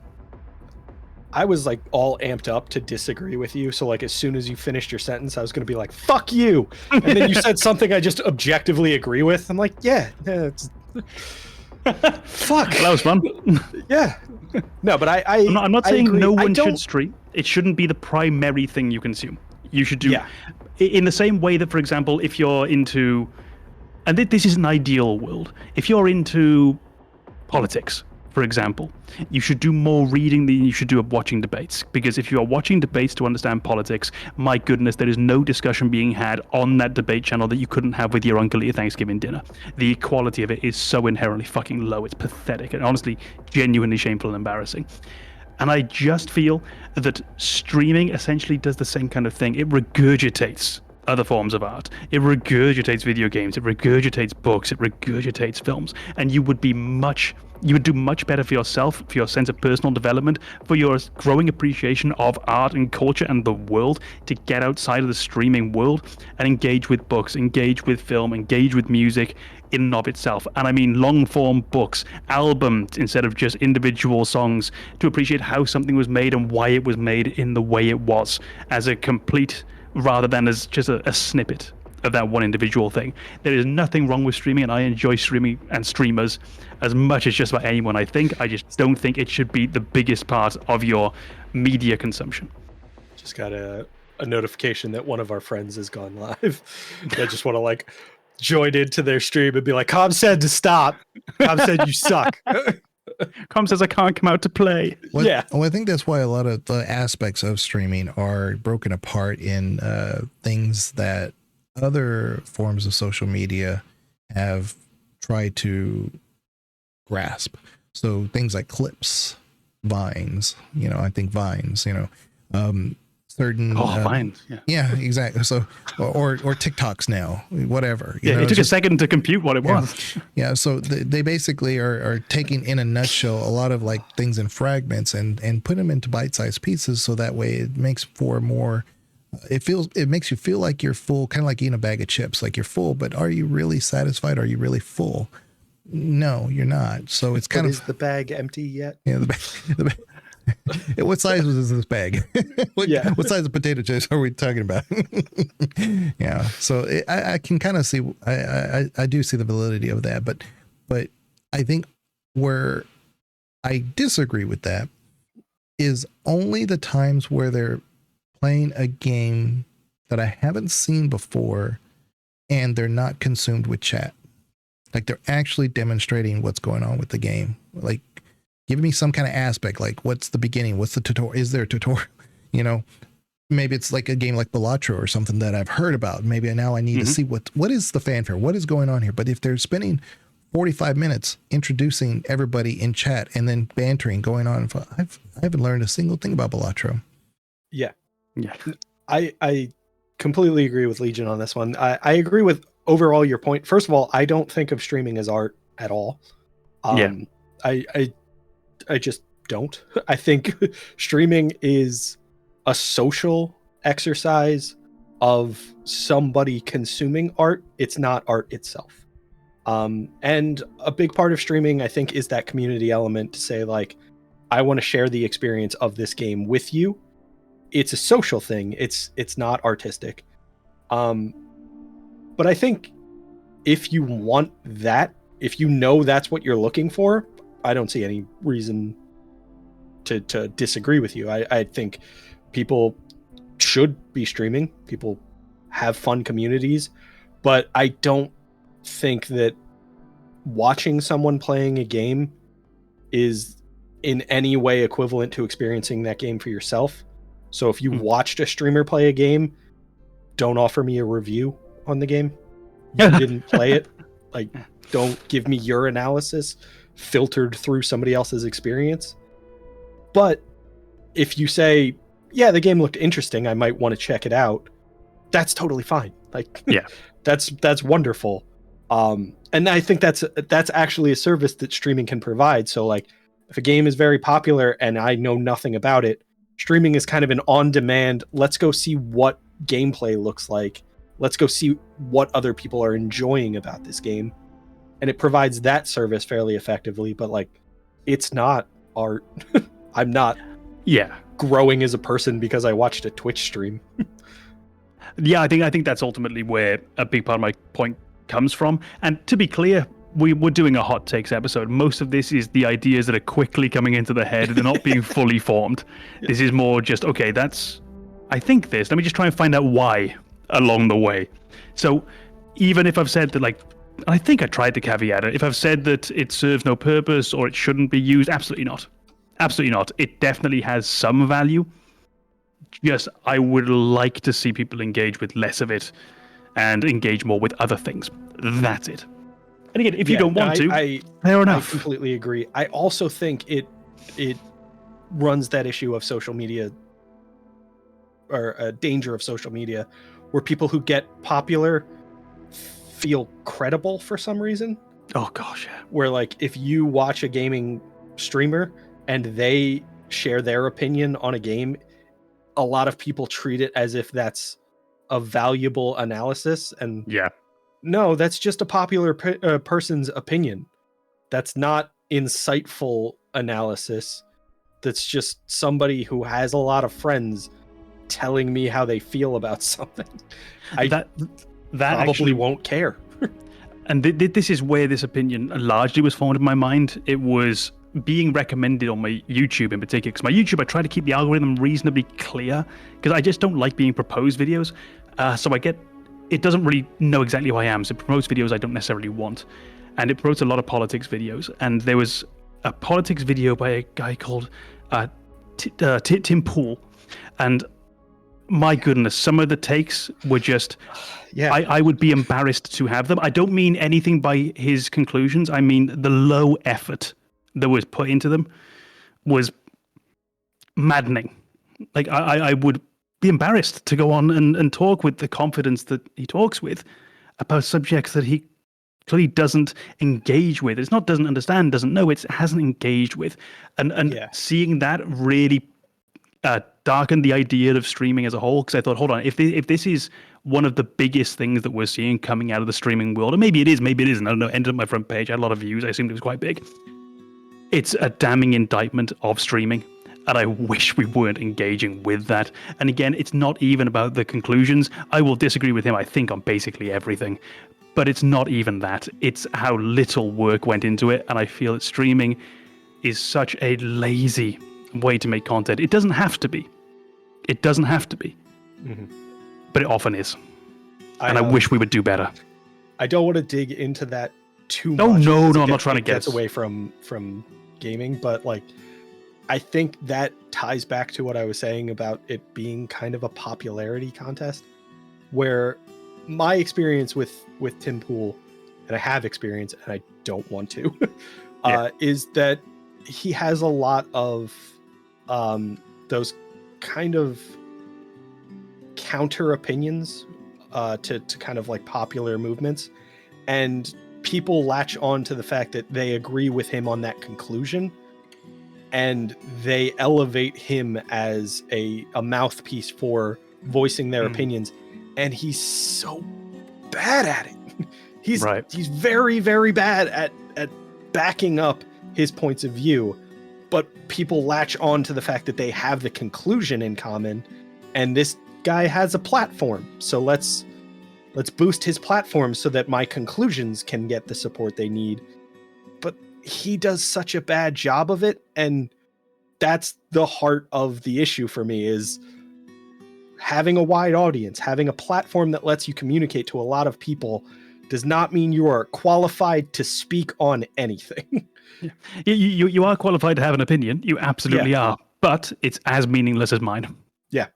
Speaker 1: I was like all amped up to disagree with you. So like as soon as you finished your sentence, I was going to be like, fuck you. And then you said something I just objectively agree with. I'm like, yeah, it's fuck.
Speaker 3: That was fun.
Speaker 1: Yeah. No, but
Speaker 3: I'm not saying
Speaker 1: agree.
Speaker 3: no one should stream. It shouldn't be the primary thing you consume. You should do in the same way that, for example, if you're into, and this is an ideal world, if you're into politics, for example, you should do more reading than you should do watching debates. Because if you are watching debates to understand politics, my goodness, there is no discussion being had on that debate channel that you couldn't have with your uncle at your Thanksgiving dinner. The quality of it is so inherently fucking low. It's pathetic and honestly genuinely shameful and embarrassing. And I just feel that streaming essentially does the same kind of thing. It regurgitates other forms of art. It regurgitates video games. It regurgitates books. It regurgitates films. And you would do much better for yourself, for your sense of personal development, for your growing appreciation of art and culture and the world, to get outside of the streaming world and engage with books, engage with film, engage with music in and of itself. And I mean long form books, albums instead of just individual songs, to appreciate how something was made and why it was made in the way it was, as a complete rather than as just a snippet of that one individual thing. There is nothing wrong with streaming, and I enjoy streaming and streamers as much as just about anyone. I just don't think it should be the biggest part of your media consumption.
Speaker 1: Just got a notification that one of our friends has gone live. I just want to like join into their stream and be like, Com said to stop. Com said you suck.
Speaker 3: Com says I can't come out to play.
Speaker 1: Yeah.
Speaker 2: Well, I think that's why a lot of the aspects of streaming are broken apart in things that other forms of social media have tried to grasp. So things like clips, vines, I think vines, certain
Speaker 3: Vines,
Speaker 2: yeah, exactly. So or TikToks now, whatever.
Speaker 3: It took a second to compute what it was.
Speaker 2: Yeah, so they basically are taking, in a nutshell, a lot of like things in fragments and put them into bite-sized pieces, so that way it makes for more. It makes you feel like you're full, kind of like eating a bag of chips. Like you're full, but are you really satisfied? Are you really full? No, you're not. So it's kind of.
Speaker 1: Is the bag empty yet?
Speaker 2: Yeah, the bag. What size was this bag? What size of potato chips are we talking about? Yeah, so I can kind of see. I do see the validity of that, but I think where I disagree with that is only the times where they're playing a game that I haven't seen before and they're not consumed with chat. Like they're actually demonstrating what's going on with the game. Like give me some kind of aspect, like what's the beginning? What's the tutorial? Is there a tutorial? Maybe it's like a game like Balatro or something that I've heard about. Maybe now I need to see what is the fanfare? What is going on here? But if they're spending 45 minutes introducing everybody in chat and then bantering going on, I haven't learned a single thing about Balatro.
Speaker 1: Yeah.
Speaker 3: Yeah.
Speaker 1: I completely agree with Legion on this one. I agree with overall your point. First of all, I don't think of streaming as art at all. I just don't. I think streaming is a social exercise of somebody consuming art. It's not art itself. And a big part of streaming, I think, is that community element to say, like, I want to share the experience of this game with you. It's a social thing. It's not artistic. But I think if you want that, if you know that's what you're looking for, I don't see any reason to disagree with you. I think people should be streaming. People have fun communities, but I don't think that watching someone playing a game is in any way equivalent to experiencing that game for yourself. So if you watched a streamer play a game, don't offer me a review on the game. You didn't play it. Like, don't give me your analysis filtered through somebody else's experience. But if you say, yeah, the game looked interesting, I might want to check it out, that's totally fine. Like, yeah, that's wonderful. And I think that's actually a service that streaming can provide. So like, if a game is very popular and I know nothing about it, streaming is kind of an on-demand, let's go see what gameplay looks like. Let's go see what other people are enjoying about this game. And it provides that service fairly effectively, but like, it's not art. I'm not
Speaker 3: Yeah.
Speaker 1: growing as a person because I watched a Twitch stream.
Speaker 3: Yeah, I think that's ultimately where a big part of my point comes from. And to be clear, we're doing a hot takes episode. Most of this is the ideas that are quickly coming into the head. They're not being fully formed. This is more just, okay, I think this. Let me just try and find out why along the way. So even if I've said that, like, I think I tried to caveat it. If I've said that it serves no purpose or it shouldn't be used, absolutely not. Absolutely not. It definitely has some value. Yes, I would like to see people engage with less of it and engage more with other things. That's it. And again, if you don't want to, fair enough.
Speaker 1: I completely agree. I also think it runs that issue of social media, or a danger of social media, where people who get popular feel credible for some reason.
Speaker 3: Oh gosh, yeah.
Speaker 1: Where, like, if you watch a gaming streamer and they share their opinion on a game, a lot of people treat it as if that's a valuable analysis. And
Speaker 3: yeah,
Speaker 1: no, that's just a popular person's opinion. That's not insightful analysis. That's just somebody who has a lot of friends telling me how they feel about something. That probably actually won't care.
Speaker 3: And this is where this opinion largely was formed in my mind. It was being recommended on my YouTube in particular, because my YouTube, I try to keep the algorithm reasonably clear, because I just don't like being proposed videos. So it doesn't really know exactly who I am, so it promotes videos I don't necessarily want. And it promotes a lot of politics videos. And there was a politics video by a guy called Tim Pool. And my goodness, some of the takes were just, I would be embarrassed to have them. I don't mean anything by his conclusions. I mean the low effort that was put into them was maddening. Like, I would be embarrassed to go on and talk with the confidence that he talks with about subjects that he clearly doesn't engage with. It's not doesn't understand, doesn't know, it hasn't engaged with. And seeing that really darkened the idea of streaming as a whole, because I thought, hold on, if this is one of the biggest things that we're seeing coming out of the streaming world, and maybe it is, maybe it isn't, I don't know, ended up my front page, had a lot of views, I assumed it was quite big. It's a damning indictment of streaming, and I wish we weren't engaging with that. And again, it's not even about the conclusions. I will disagree with him, I think, on basically everything, but it's not even that. It's how little work went into it, and I feel that streaming is such a lazy way to make content. It doesn't have to be. It doesn't have to be. Mm-hmm. But it often is. And I wish we would do better.
Speaker 1: I don't want to dig into that too
Speaker 3: much. No, I'm not trying to
Speaker 1: get away from gaming, but like, I think that ties back to what I was saying about it being kind of a popularity contest, where my experience with Tim Pool, and I have experience and I don't want to, is that he has a lot of those kind of counter opinions to kind of like popular movements, and people latch on to the fact that they agree with him on that conclusion, and they elevate him as a mouthpiece for voicing their opinions, and he's so bad at it. He's very, very bad at backing up his points of view, but people latch on to the fact that they have the conclusion in common, and this guy has a platform, so let's boost his platform so that my conclusions can get the support they need. But he does such a bad job of it, and that's the heart of the issue for me, is having a wide audience, having a platform that lets you communicate to a lot of people does not mean you are qualified to speak on anything.
Speaker 3: You are qualified to have an opinion. You absolutely are. But it's as meaningless as mine.
Speaker 1: Yeah.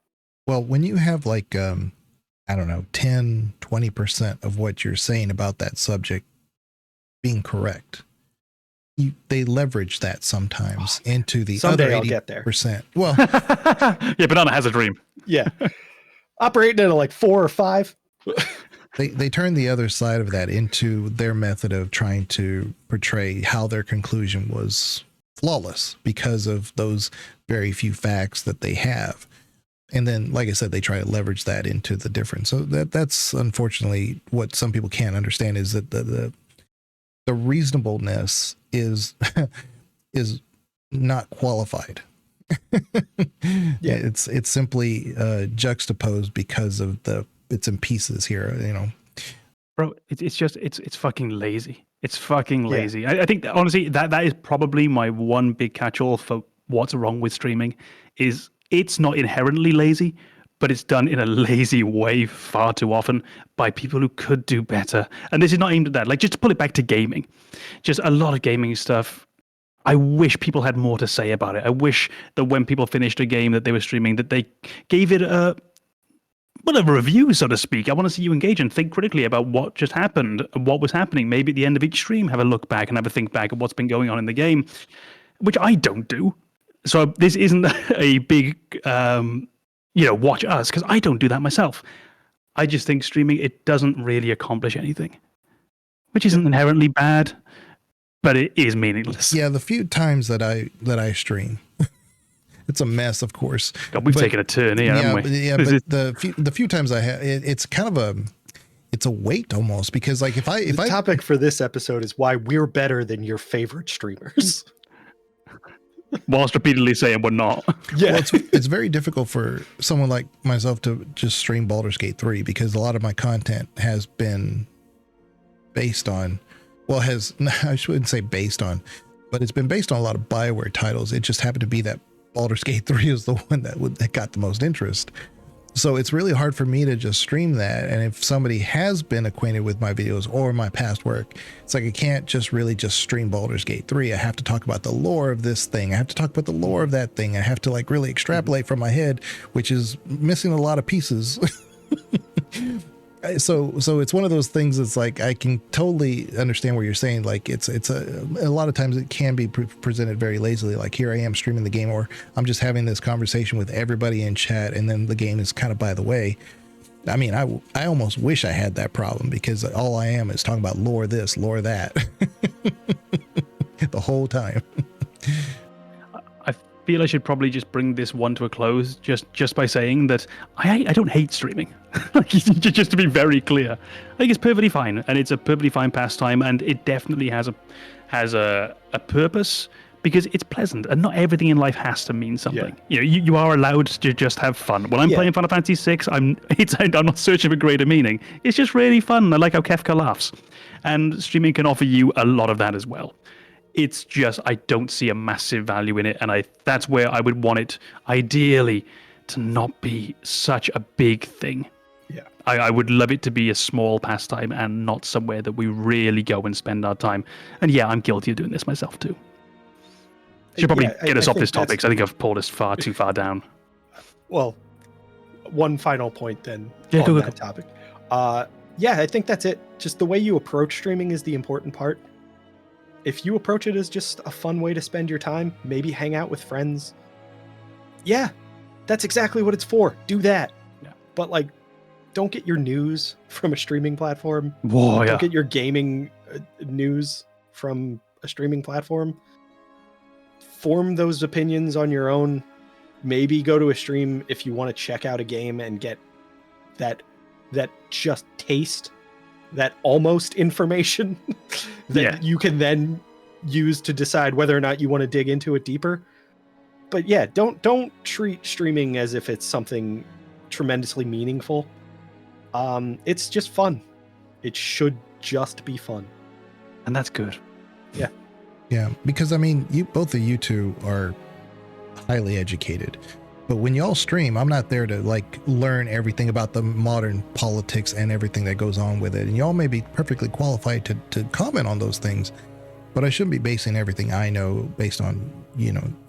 Speaker 2: Well, when you have like, I don't know, 10, 20% of what you're saying about that subject being correct, they leverage that sometimes into the
Speaker 1: someday
Speaker 2: other 80%.
Speaker 1: I'll get there.
Speaker 2: Well,
Speaker 3: yeah, Banana has a dream.
Speaker 1: Yeah. Operating at like 4 or 5.
Speaker 2: They turn the other side of that into their method of trying to portray how their conclusion was flawless because of those very few facts that they have. And then, like I said, they try to leverage that into the difference. So that's unfortunately what some people can't understand, is that the reasonableness is not qualified. Yeah, it's simply juxtaposed because of the bits and pieces here, you know.
Speaker 3: Bro, it's fucking lazy. It's fucking lazy. I think that, honestly that is probably my one big catch-all for what's wrong with streaming is it's not inherently lazy, but it's done in a lazy way far too often by people who could do better. And this is not aimed at that. Like, just to pull it back to gaming, just a lot of gaming stuff. I wish people had more to say about it. I wish that when people finished a game that they were streaming, that they gave it a review, so to speak. I want to see you engage and think critically about what just happened, what was happening. Maybe at the end of each stream, have a look back and have a think back of what's been going on in the game, which I don't do. So this isn't a big, watch us, because I don't do that myself. I just think streaming, it doesn't really accomplish anything, which isn't inherently bad, but it is meaningless.
Speaker 2: Yeah, the few times that I stream, it's a mess, of course.
Speaker 3: God, we've taken a turn here, haven't we?
Speaker 2: Yeah, but the few times I have, it's kind of it's a weight almost, because like if I
Speaker 1: topic for this episode is why we're better than your favorite streamers.
Speaker 3: Whilst repeatedly saying we're not.
Speaker 2: Yeah, well, it's very difficult for someone like myself to just stream Baldur's Gate 3, because a lot of my content has been based on, I shouldn't say based on, but it's been based on a lot of BioWare titles. It just happened to be that Baldur's Gate 3 is the one that got the most interest. So it's really hard for me to just stream that. And if somebody has been acquainted with my videos or my past work, it's like I can't just really just stream Baldur's Gate 3. I have to talk about the lore of this thing. I have to talk about the lore of that thing. I have to like really extrapolate from my head, which is missing a lot of pieces. So it's one of those things that's like, I can totally understand what you're saying. Like it's a lot of times it can be presented very lazily. Like, here I am streaming the game, or I'm just having this conversation with everybody in chat, and then the game is kind of by the way. I mean, I almost wish I had that problem, because all I am is talking about lore this, lore that the whole time.
Speaker 3: I feel I should probably just bring this one to a close just by saying that I don't hate streaming. Just to be very clear, I think it's perfectly fine, and it's a perfectly fine pastime, and it definitely has a purpose, because it's pleasant, and not everything in life has to mean something. Yeah. You are allowed to just have fun. When I'm playing Final Fantasy VI, I'm not searching for greater meaning. It's just really fun. I like how Kefka laughs, and streaming can offer you a lot of that as well. It's just, I don't see a massive value in it, and that's where I would want it, ideally, to not be such a big thing.
Speaker 1: Yeah,
Speaker 3: I would love it to be a small pastime and not somewhere that we really go and spend our time. And yeah, I'm guilty of doing this myself too. Should probably get us off this topic, because I think I've pulled us far too far down.
Speaker 1: Well, one final point then
Speaker 3: on
Speaker 1: that topic. I think that's it. Just the way you approach streaming is the important part. If you approach it as just a fun way to spend your time, maybe hang out with friends, that's exactly what it's for. Do that.
Speaker 3: Yeah.
Speaker 1: But like, don't get your news from a streaming platform.
Speaker 3: Whoa,
Speaker 1: don't get your gaming news from a streaming platform. Form those opinions on your own. Maybe go to a stream if you want to check out a game and get that just taste, that almost information that you can then use to decide whether or not you want to dig into it deeper. But yeah, don't treat streaming as if it's something tremendously meaningful. It's just fun. It should just be fun.
Speaker 3: And that's good.
Speaker 1: Yeah.
Speaker 2: Yeah, because I mean, both of you two are highly educated. But when y'all stream, I'm not there to like learn everything about the modern politics and everything that goes on with it. And y'all may be perfectly qualified to comment on those things, but I shouldn't be basing everything I know based on,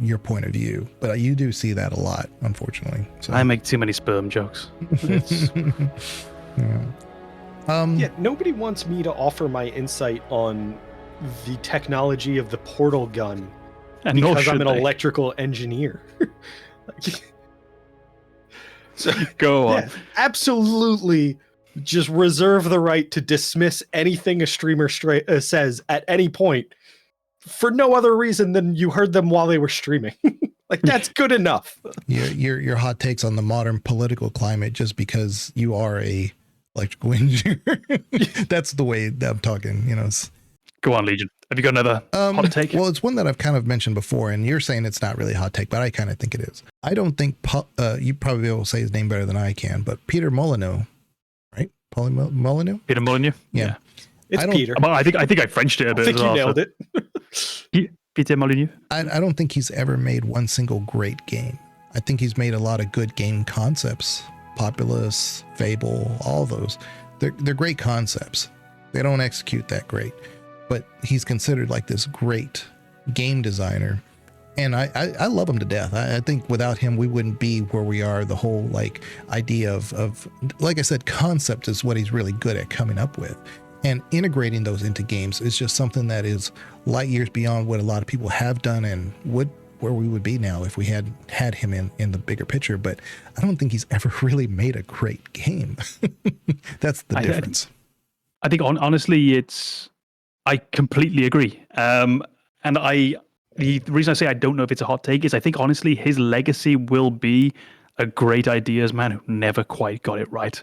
Speaker 2: your point of view. But you do see that a lot, unfortunately. So.
Speaker 3: I make too many sperm jokes.
Speaker 1: Nobody wants me to offer my insight on the technology of the portal gun,
Speaker 3: and
Speaker 1: because I'm an electrical engineer. So
Speaker 3: go on.
Speaker 1: Absolutely, just reserve the right to dismiss anything a streamer says at any point for no other reason than you heard them while they were streaming. Like, that's good enough.
Speaker 2: Your hot takes on the modern political climate just because you are a electrical engineer. That's the way that I'm talking.
Speaker 3: Go on, Legion. Have you got another hot take?
Speaker 2: Well, it's one that I've kind of mentioned before, and you're saying it's not really a hot take, but I kind of think it is. I don't think you probably will say his name better than I can, but Peter Molyneux, right? Molyneux?
Speaker 3: Peter Molyneux?
Speaker 2: Yeah.
Speaker 1: It's Peter.
Speaker 3: I think I Frenched it a bit.
Speaker 1: I think
Speaker 3: as
Speaker 1: you
Speaker 3: well,
Speaker 1: nailed it.
Speaker 3: Peter Molyneux.
Speaker 2: I don't think he's ever made one single great game. I think he's made a lot of good game concepts. Populous, Fable, all those. They're great concepts. They don't execute that great. But he's considered like this great game designer. And I love him to death. I think without him, we wouldn't be where we are. The whole like idea of, like I said, concept is what he's really good at coming up with. And integrating those into games is just something that is light years beyond what a lot of people have done and where we would be now if we had him in the bigger picture. But I don't think he's ever really made a great game. That's the difference.
Speaker 3: I think honestly, I completely agree. And the reason I say I don't know if it's a hot take is I think honestly his legacy will be a great ideas man who never quite got it right.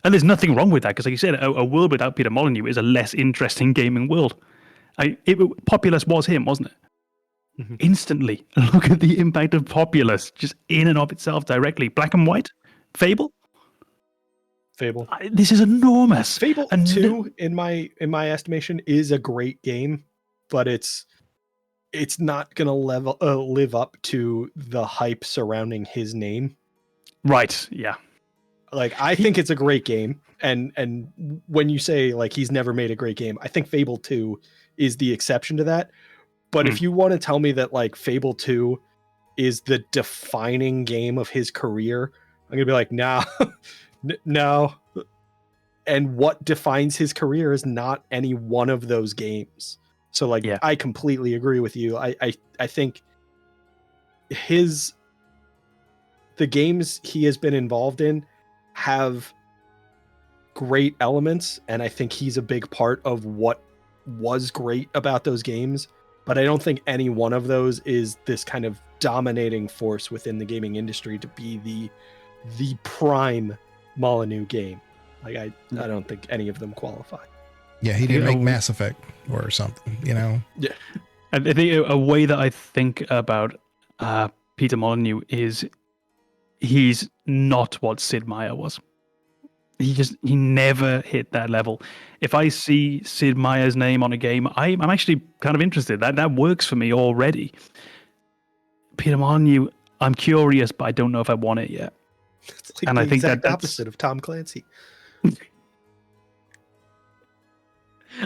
Speaker 3: And there's nothing wrong with that because, like you said, a world without Peter Molyneux is a less interesting gaming world. Populous was him, wasn't it? Mm-hmm. Instantly, look at the impact of Populous just in and of itself directly. Black and White, Fable. This is enormous.
Speaker 1: Fable 2, in my estimation, is a great game, but it's not gonna live up to the hype surrounding his name.
Speaker 3: Right. Yeah.
Speaker 1: Like, I think it's a great game, and when you say like he's never made a great game, I think Fable 2 is the exception to that. But if you want to tell me that like Fable 2 is the defining game of his career, I'm gonna be like, no. No. And what defines his career is not any one of those games. So like, I completely agree with you. I think the games he has been involved in have great elements, and I think he's a big part of what was great about those games, but I don't think any one of those is this kind of dominating force within the gaming industry to be the prime Molyneux game. Like I don't think any of them qualify.
Speaker 2: Yeah, he didn't make Mass Effect or something, you know?
Speaker 1: Yeah.
Speaker 3: I think a way that I think about Peter Molyneux is he's not what Sid Meier was. He never hit that level. If I see Sid Meier's name on a game, I'm actually kind of interested. That works for me already. Peter Molyneux, I'm curious, but I don't know if I want it yet.
Speaker 1: It's like and the I think exact opposite of Tom Clancy.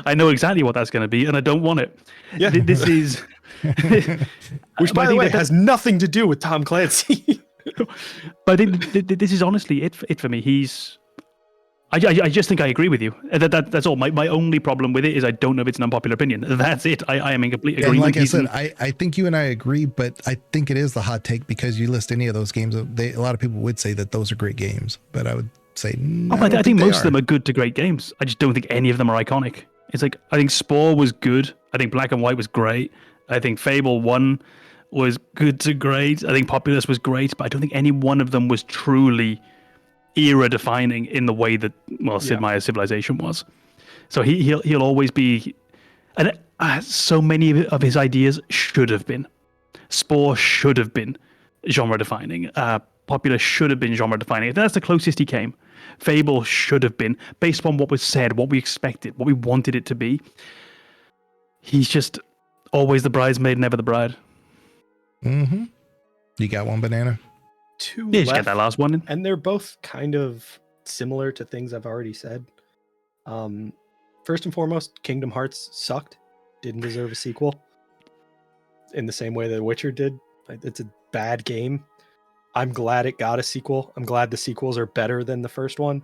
Speaker 3: I know exactly what that's going to be, and I don't want it.
Speaker 1: Yeah.
Speaker 3: This is...
Speaker 1: Which, by the way, has nothing to do with Tom Clancy.
Speaker 3: But I think this is honestly it for me. I just think I agree with you. That's all. My only problem with it is I don't know if it's an unpopular opinion. That's it. I am in complete agreement.
Speaker 2: And like I said, I think you and I agree, but I think it is the hot take because you list any of those games. A lot of people would say that those are great games, but I would say no.
Speaker 3: I think most of them are good to great games. I just don't think any of them are iconic. It's like I think Spore was good. I think Black and White was great. I think Fable 1 was good to great. I think Populous was great, but I don't think any one of them was truly era defining in the way that Sid Meier's Civilization was. So he'll always be, and so many of his ideas should have been. Spore should have been genre defining. Populous should have been genre defining. That's the closest he came. Fable should have been based upon what was said, what we expected, what we wanted it to be. He's just always the bridesmaid, never the bride.
Speaker 2: Mm-hmm. You got one, Banana?
Speaker 1: Two
Speaker 3: left, just get that last one in.
Speaker 1: And they're both kind of similar to things I've already said. First and foremost, Kingdom Hearts sucked. Didn't deserve a sequel. In the same way that Witcher did. It's a bad game. I'm glad it got a sequel. I'm glad the sequels are better than the first one.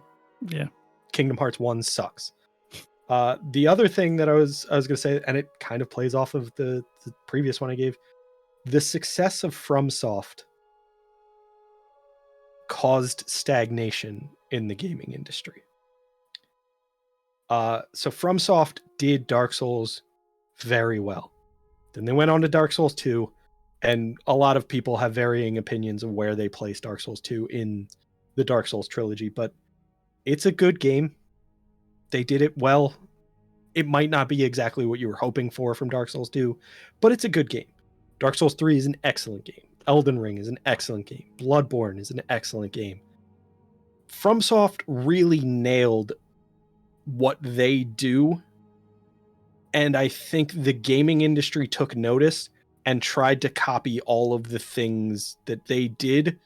Speaker 3: Yeah.
Speaker 1: Kingdom Hearts 1 sucks. The other thing that I was going to say, and it kind of plays off of the previous one I gave, the success of FromSoft caused stagnation in the gaming industry. So FromSoft did Dark Souls very well. Then they went on to Dark Souls 2, and a lot of people have varying opinions of where they place Dark Souls 2 in the Dark Souls trilogy, but it's a good game. They did it well. It might not be exactly what you were hoping for from Dark Souls 2, but it's a good game. Dark Souls 3 is an excellent game. Elden Ring is an excellent game. Bloodborne is an excellent game. FromSoft really nailed what they do, and I think the gaming industry took notice and tried to copy all of the things that they did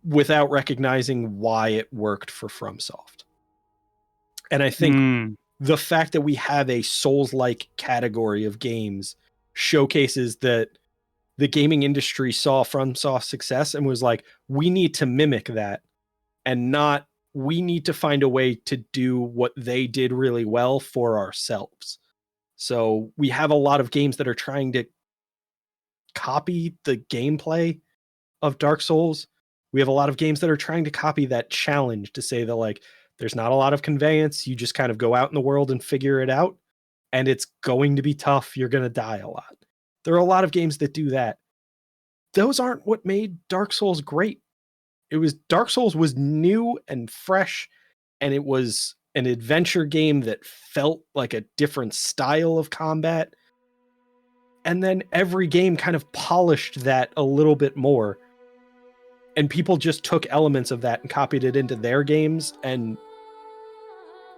Speaker 1: without recognizing why it worked for FromSoft. And I think the fact that we have a Souls-like category of games showcases that the gaming industry saw FromSoft's success and was like, we need to mimic that, and not we need to find a way to do what they did really well for ourselves. So we have a lot of games that are trying to copy the gameplay of Dark Souls. We have a lot of games that are trying to copy that challenge to say that, like, there's not a lot of conveyance. You just kind of go out in the world and figure it out. And it's going to be tough. You're going to die a lot. There are a lot of games that do that. Those aren't what made Dark Souls great. Dark Souls was new and fresh, and it was an adventure game that felt like a different style of combat. And then every game kind of polished that a little bit more. And people just took elements of that and copied it into their games, and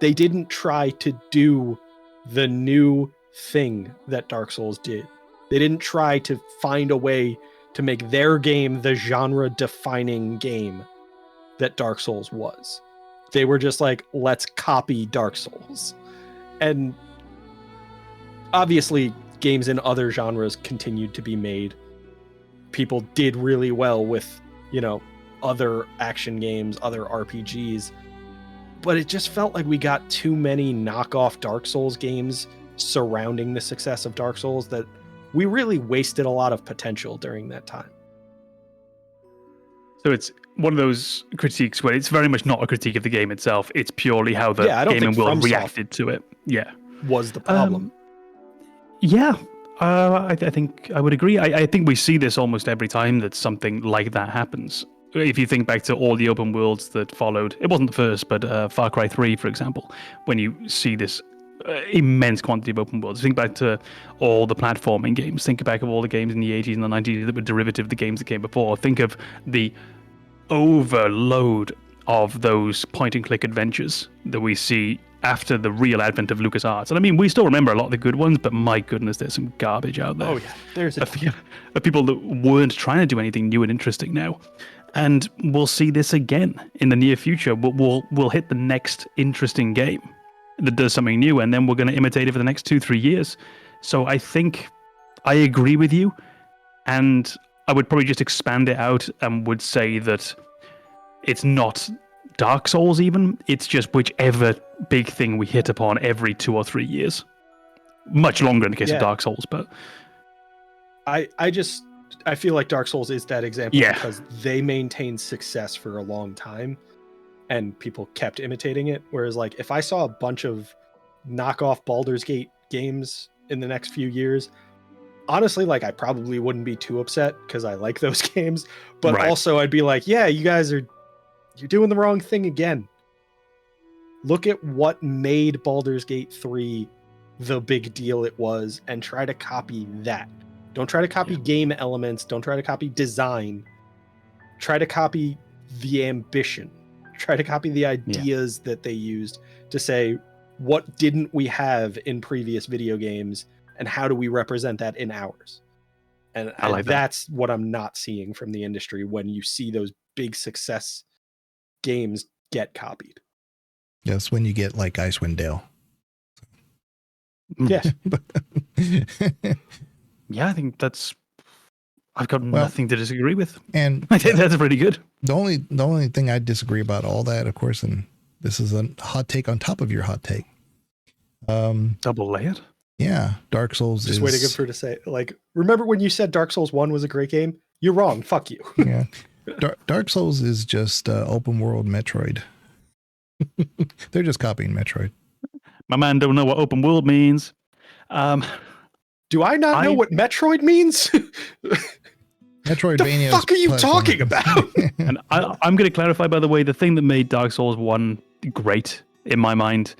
Speaker 1: they didn't try to do the new thing that Dark Souls did. They didn't try to find a way to make their game the genre-defining game that Dark Souls was. They were just like, let's copy Dark Souls. And obviously, games in other genres continued to be made. People did really well with, other action games, other RPGs. But it just felt like we got too many knockoff Dark Souls games surrounding the success of Dark Souls that we really wasted a lot of potential during that time.
Speaker 3: So it's one of those critiques where it's very much not a critique of the game itself. It's purely how the gaming world reacted to it. Yeah.
Speaker 1: Was the problem.
Speaker 3: I think I would agree. I think we see this almost every time that something like that happens. If you think back to all the open worlds that followed, it wasn't the first, but Far Cry 3, for example, when you see this immense quantity of open worlds. Think back to all the platforming games. Think back of all the games in the 80s and the 90s that were derivative of the games that came before. Think of the overload of those point-and-click adventures that we see after the real advent of LucasArts. And I mean, we still remember a lot of the good ones, but my goodness, there's some garbage out there.
Speaker 1: Oh yeah, there's
Speaker 3: of people that weren't trying to do anything new and interesting now. And we'll see this again in the near future. We'll hit the next interesting game that does something new, and then we're going to imitate it for the next 2-3 years. So I think I agree with you, and I would probably just expand it out and would say that it's not Dark Souls even, it's just whichever big thing we hit upon every 2 or 3 years. Much longer in the case of Dark Souls, but
Speaker 1: I feel like Dark Souls is that example because they maintained success for a long time and people kept imitating it. Whereas, like, if I saw a bunch of knockoff Baldur's Gate games in the next few years, honestly, like, I probably wouldn't be too upset because I like those games. But also I'd be like, yeah, you're doing the wrong thing again. Look at what made Baldur's Gate 3 the big deal it was and try to copy that. Don't try to copy game elements. Don't try to copy design. Try to copy the ambition. Try to copy the ideas that they used to say, what didn't we have in previous video games and how do we represent that in ours? And that's what I'm not seeing from the industry when you see those big success games get copied.
Speaker 2: Yes, when you get like Icewind Dale.
Speaker 1: Yes.
Speaker 3: Yeah, I think I've got nothing to disagree with.
Speaker 2: And
Speaker 3: I think that's pretty good.
Speaker 2: The only thing I disagree about all that, of course, and this is a hot take on top of your hot take.
Speaker 3: Double layered?
Speaker 2: Yeah, Dark Souls
Speaker 1: Just waiting for her to say, like, remember when you said Dark Souls 1 was a great game? You're wrong. Fuck you.
Speaker 2: Yeah. Dark Souls is just open world Metroid. They're just copying Metroid.
Speaker 3: My man don't know what open world means.
Speaker 1: Do I not know what Metroid means?
Speaker 2: Metroidvania.
Speaker 1: The fuck are you talking about?
Speaker 3: And I'm going to clarify, by the way, the thing that made Dark Souls 1 great in my mind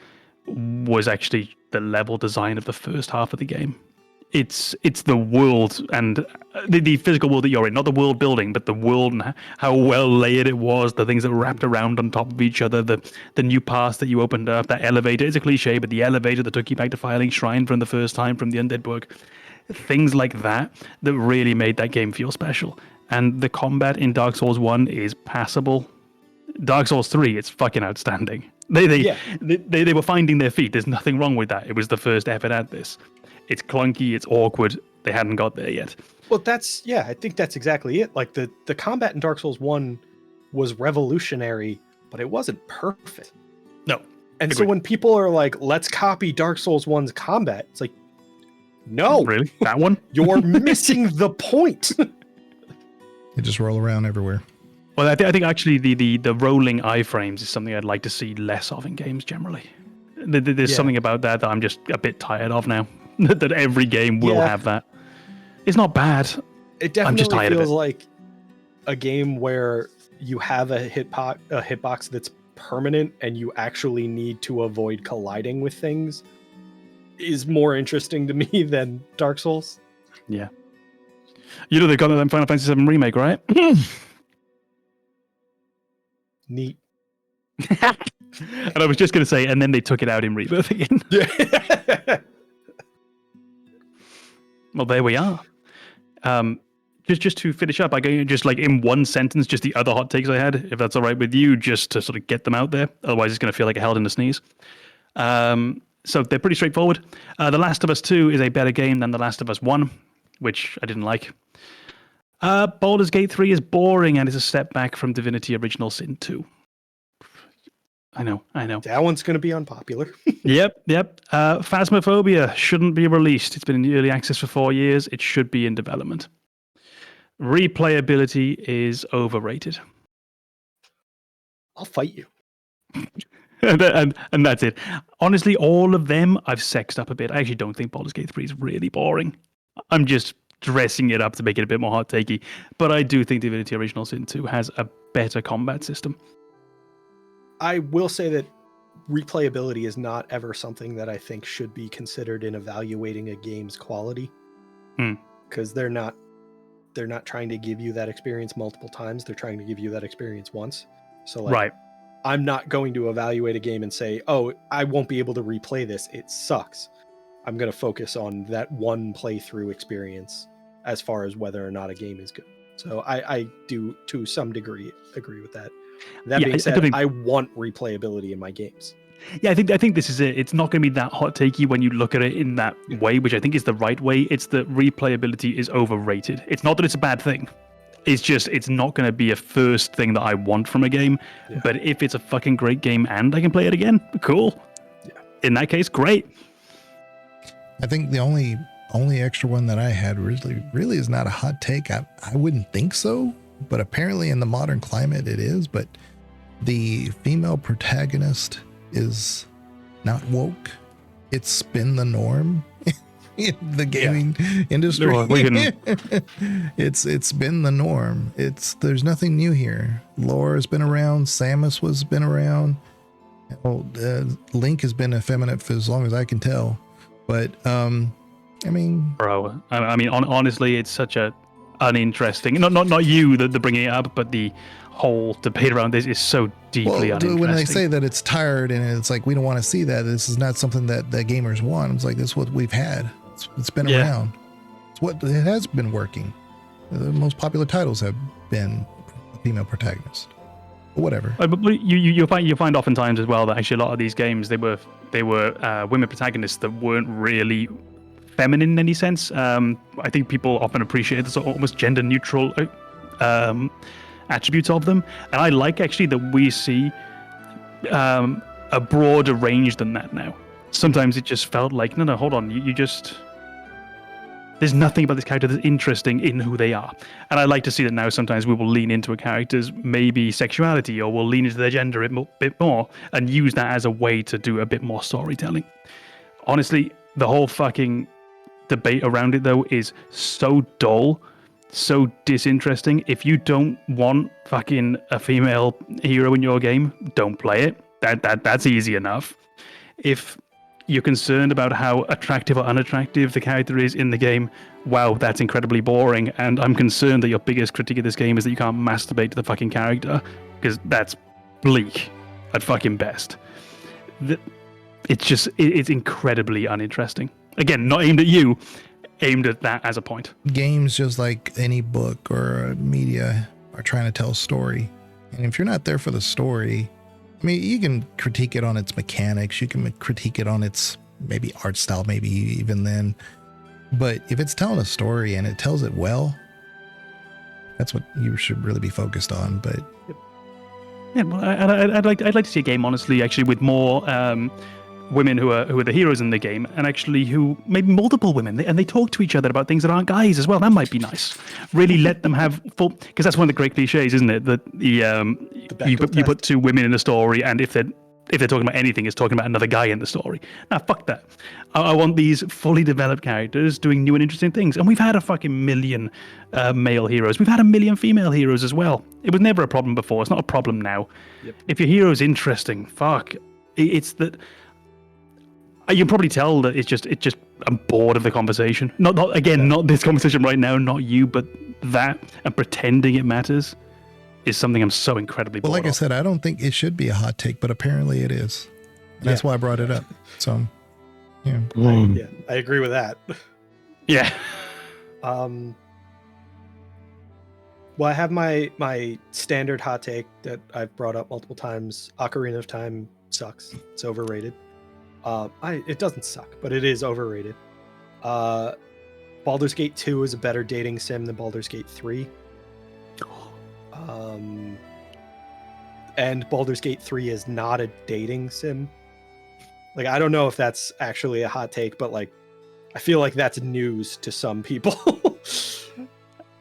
Speaker 3: was actually the level design of the first half of the game. It's the world and the physical world that you're in, not the world building, but the world and how well layered it was, the things that were wrapped around on top of each other, the new paths that you opened up, that elevator. It's a cliche, but the elevator that took you back to Firelink Shrine from the first time from the Undead book. Things like that really made that game feel special. And the combat in Dark Souls 1 is passable. Dark Souls 3, it's fucking outstanding. They were finding their feet. There's nothing wrong with that. It was the first effort at this. It's clunky, it's awkward. They hadn't got there yet.
Speaker 1: Well, I think that's exactly it. Like the combat in Dark Souls 1 was revolutionary, but it wasn't perfect.
Speaker 3: No.
Speaker 1: And
Speaker 3: agreed.
Speaker 1: so when people are like, let's copy Dark Souls 1's combat, it's like, no.
Speaker 3: Really? That one?
Speaker 1: You're missing the point.
Speaker 2: They just roll around everywhere.
Speaker 3: Well, I think actually the rolling iframes is something I'd like to see less of in games generally. There's something about that I'm just a bit tired of now. That every game will have that. It's not bad.
Speaker 1: It definitely
Speaker 3: I'm just tired
Speaker 1: feels
Speaker 3: of it.
Speaker 1: like a game where you have a hitbox that's permanent and you actually need to avoid colliding with things is more interesting to me than Dark Souls.
Speaker 3: Yeah. You know they've got that Final Fantasy VII Remake, right?
Speaker 1: Neat.
Speaker 3: And I was just going to say, and then they took it out in Rebirth again.
Speaker 1: Yeah.
Speaker 3: Well, there we are. Just to finish up, I go just like in one sentence, just the other hot takes I had, if that's all right with you, just to sort of get them out there. Otherwise, it's going to feel like I held in a sneeze. So they're pretty straightforward. The Last of Us 2 is a better game than The Last of Us 1, which I didn't like. Baldur's Gate 3 is boring and is a step back from Divinity Original Sin 2. I know.
Speaker 1: That one's going to be unpopular.
Speaker 3: Yep. Phasmophobia shouldn't be released. It's been in early access for 4 years. It should be in development. Replayability is overrated.
Speaker 1: I'll fight you.
Speaker 3: and that's it. Honestly, all of them I've sexed up a bit. I actually don't think Baldur's Gate 3 is really boring. I'm just dressing it up to make it a bit more hot takey. But I do think Divinity Original Sin 2 has a better combat system.
Speaker 1: I will say that replayability is not ever something that I think should be considered in evaluating a game's quality. Because they're not trying to give you that experience multiple times. They're trying to give you that experience once. So like,
Speaker 3: right.
Speaker 1: I'm not going to evaluate a game and say, oh, I won't be able to replay this. It sucks. I'm going to focus on that one playthrough experience as far as whether or not a game is good. So I do, to some degree, agree with that. That being said, I want replayability in my games.
Speaker 3: Yeah, I think this is it. It's not going to be that hot takey when you look at it in that way, which I think is the right way. It's that replayability is overrated. It's not that it's a bad thing. It's just, it's not going to be a first thing that I want from a game. Yeah. But if it's a fucking great game and I can play it again, cool. Yeah. In that case, great.
Speaker 2: I think the only extra one that I had really is not a hot take. I wouldn't think so, but apparently in the modern climate it is. But the female protagonist is not woke. It's been the norm in the gaming industry. It's been the norm. There's nothing new here. Laura's been around. Samus was been around. Link has been effeminate for as long as I can tell. But I mean,
Speaker 3: bro, I mean, honestly, it's such a uninteresting. Not you that bringing it up, but the whole debate around this is so deeply uninteresting.
Speaker 2: When they say that it's tired and it's like we don't want to see that, this is not something that the gamers want. It's like this is what we've had. It's been around. It's what it has been working. The most popular titles have been female protagonists. But whatever.
Speaker 3: But you find oftentimes as well that actually a lot of these games they were women protagonists that weren't really feminine in any sense. I think people often appreciate the sort of almost gender neutral attributes of them, and I like actually that we see a broader range than that now. Sometimes it just felt like no, hold on, you just there's nothing about this character that's interesting in who they are, and I like to see that now. Sometimes we will lean into a character's maybe sexuality, or we'll lean into their gender a bit more, and use that as a way to do a bit more storytelling. Honestly, the whole fucking debate around it though is so dull, so disinteresting. If you don't want fucking a female hero in your game, don't play it. That's easy enough. If you're concerned about how attractive or unattractive the character is in the game. Wow, that's incredibly boring. And I'm concerned that your biggest critique of this game is that you can't masturbate to the fucking character, because that's bleak at fucking best. It's incredibly uninteresting. Again, not aimed at you, aimed at that as a point.
Speaker 2: Games, just like any book or media, are trying to tell a story. And if you're not there for the story, I mean, you can critique it on its mechanics. You can critique it on its maybe art style, maybe even then. But if it's telling a story and it tells it well, that's what you should really be focused on. But
Speaker 3: yeah, well, I'd like to see a game, honestly, actually, with more women who are the heroes in the game, and actually who maybe multiple women, and they talk to each other about things that aren't guys as well. That might be nice. Really let them have full, because that's one of the great cliches, isn't it? That you put two women in a story, and if they're talking about anything, it's talking about another guy in the story. Nah, fuck that. I want these fully developed characters doing new and interesting things. And we've had a fucking million male heroes. We've had a million female heroes as well. It was never a problem before. It's not a problem now. Yep. If your hero's interesting, fuck. It's that. You can probably tell that it's just I'm bored of the conversation. Not this conversation right now, not you, but that, and pretending it matters is something I'm so incredibly bored of.
Speaker 2: Well, like I said, I don't think it should be a hot take, but apparently it is. And that's why I brought it up. So, yeah.
Speaker 1: I agree with that.
Speaker 3: Yeah.
Speaker 1: Well, I have my standard hot take that I've brought up multiple times. Ocarina of Time sucks. It's overrated. It doesn't suck, but it is overrated. Baldur's Gate 2 is a better dating sim than Baldur's Gate 3. And Baldur's Gate 3 is not a dating sim. Like, I don't know if that's actually a hot take, but like, I feel like that's news to some people.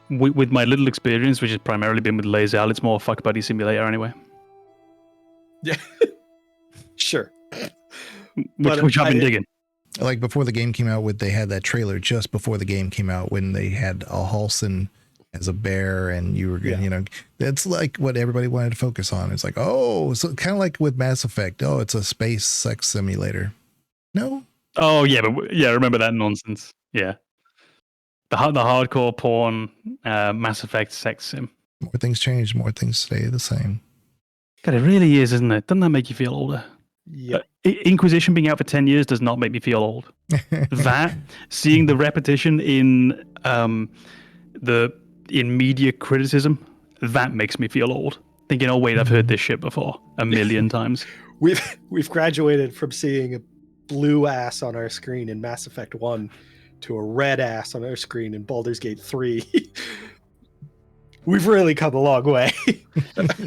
Speaker 3: With my little experience, which has primarily been with Lazel, it's more fuck buddy simulator anyway.
Speaker 1: Yeah. Sure.
Speaker 3: Which I've been digging.
Speaker 2: Like before the game came out, they had that trailer just before the game came out when they had a Halsin as a bear, and you were, that's like what everybody wanted to focus on. It's like, oh, so kind of like with Mass Effect. Oh, it's a space sex simulator. No.
Speaker 3: Oh yeah, but I remember that nonsense. Yeah, the hardcore porn Mass Effect sex sim.
Speaker 2: More things change, more things stay the same.
Speaker 3: God, it really is, isn't it? Doesn't that make you feel older?
Speaker 1: Yeah.
Speaker 3: Inquisition being out for 10 years does not make me feel old. That, seeing the repetition in media criticism, that makes me feel old. Thinking, oh wait, I've heard this shit before a million times.
Speaker 1: We've graduated from seeing a blue ass on our screen in Mass Effect 1 to a red ass on our screen in Baldur's Gate 3. We've really come a long way.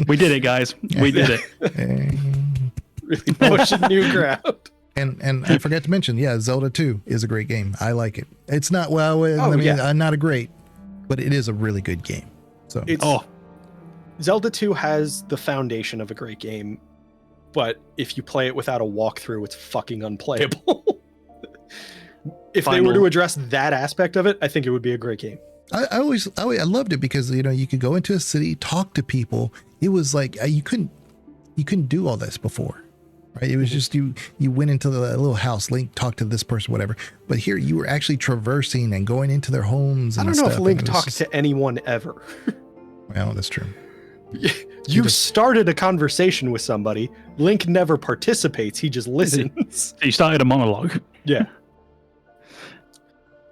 Speaker 3: We did it, guys. We did it.
Speaker 1: Really pushing new ground.
Speaker 2: And I forgot to mention, Zelda 2 is a great game. I like it. It's not not a great, but it is a really good game. So
Speaker 1: Zelda 2 has the foundation of a great game, but if you play it without a walkthrough, it's fucking unplayable. If they were to address that aspect of it, I think it would be a great game.
Speaker 2: I loved it because you could go into a city, talk to people. It was like you couldn't do all this before. Right? It was just you went into the little house, Link talked to this person, whatever. But here you were actually traversing and going into their homes. And
Speaker 1: I don't know if Link talks to anyone ever.
Speaker 2: Well, that's true.
Speaker 1: You started a conversation with somebody. Link never participates. He just listens.
Speaker 3: He started a monologue.
Speaker 1: Yeah.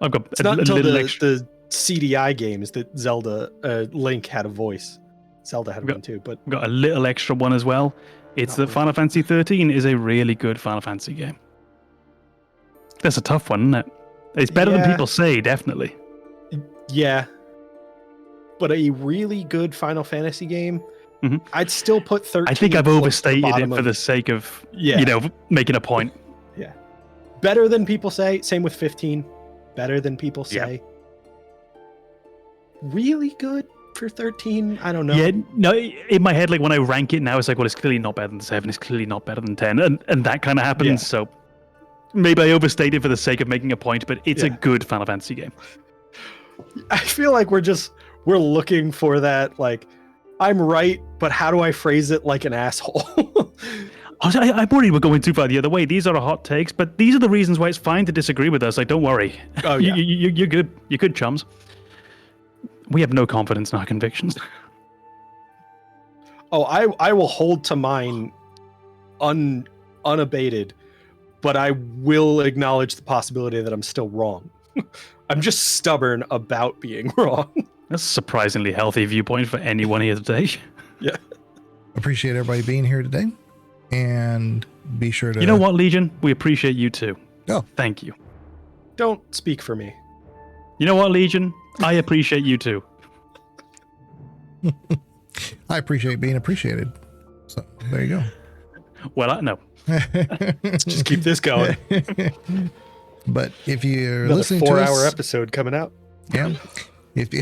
Speaker 3: I've got
Speaker 1: it's not until the CDI games that Link had a voice. Zelda had one too, but
Speaker 3: we've got a little extra one as well. It's that Final Fantasy 13 is a really good Final Fantasy game. That's a tough one, isn't it? It's better than people say, definitely.
Speaker 1: Yeah. But a really good Final Fantasy game, I'd still put 13.
Speaker 3: I think I've overstated it for the sake of, making a point.
Speaker 1: Yeah. Better than people say. Same with 15. Better than people say. Yeah. Really good for 13? I don't know.
Speaker 3: Yeah, no, in my head, like when I rank it now, it's like, well, it's clearly not better than 7. It's clearly not better than 10. And that kind of happens. Yeah. So maybe I overstated for the sake of making a point, but it's a good Final Fantasy game.
Speaker 1: I feel like we're looking for that, like, I'm right, but how do I phrase it like an asshole?
Speaker 3: I'm worried we're going too far the other way. These are our hot takes, but these are the reasons why it's fine to disagree with us. Like, don't worry.
Speaker 1: Oh, yeah.
Speaker 3: You're good. You're good, chums. We have no confidence in our convictions.
Speaker 1: Oh, I will hold to mine unabated, but I will acknowledge the possibility that I'm still wrong. I'm just stubborn about being wrong.
Speaker 3: That's a surprisingly healthy viewpoint for anyone here today.
Speaker 1: Yeah.
Speaker 2: Appreciate everybody being here today. And be sure to...
Speaker 3: You know what, Legion? We appreciate you too.
Speaker 2: Oh.
Speaker 3: Thank you.
Speaker 1: Don't speak for me.
Speaker 3: You know what, Legion? I appreciate you too.
Speaker 2: I appreciate being appreciated. So there you go.
Speaker 3: Well, no.
Speaker 1: Let's just keep this going.
Speaker 2: But if you're
Speaker 1: Another
Speaker 2: listening to
Speaker 1: 4-hour
Speaker 2: us,
Speaker 1: episode coming out.
Speaker 2: yeah, if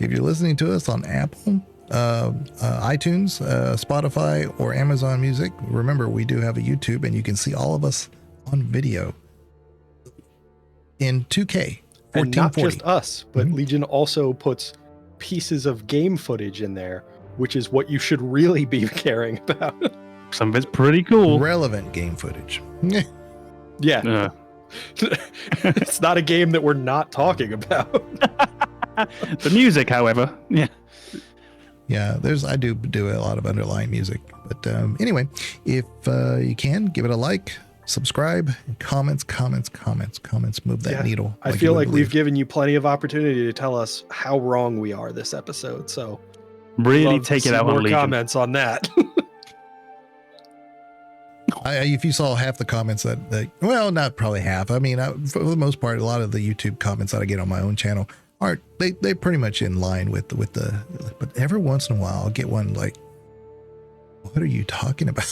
Speaker 2: you're listening to us on Apple, iTunes, Spotify, or Amazon Music, remember we do have a YouTube, and you can see all of us on video in 2K.
Speaker 1: And not
Speaker 2: 1440.
Speaker 1: just us, but Legion also puts pieces of game footage in there, which is what you should really be caring about.
Speaker 3: Some of it's pretty cool.
Speaker 2: Relevant game footage.
Speaker 1: Yeah. It's not a game that we're not talking about.
Speaker 3: The music, however, yeah.
Speaker 2: Yeah, I do a lot of underlying music. But anyway, if you can, give it a like, subscribe, comments, move that needle.
Speaker 1: I feel like we've given you plenty of opportunity to tell us how wrong we are this episode. So
Speaker 3: really take it out on
Speaker 1: more
Speaker 3: Legion.
Speaker 1: comments on that.
Speaker 2: If you saw half the comments well, not probably half. I mean, for the most part, a lot of the YouTube comments that I get on my own channel aren't, they're pretty much in line with the, but every once in a while I'll get one like, what are you talking about?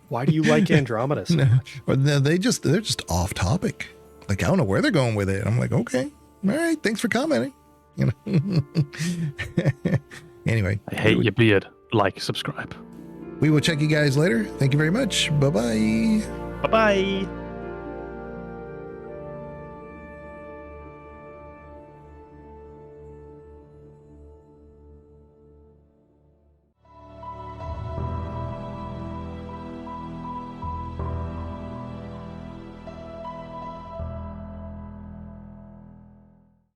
Speaker 1: Why do you like Andromeda so much?
Speaker 2: Or they're just off topic. Like, I don't know where they're going with it. I'm like, okay, all right, thanks for commenting. You know. Anyway,
Speaker 3: I hate your beard. Like, subscribe.
Speaker 2: we will check you guys later. Thank you very much. Bye-bye.
Speaker 3: Bye-bye.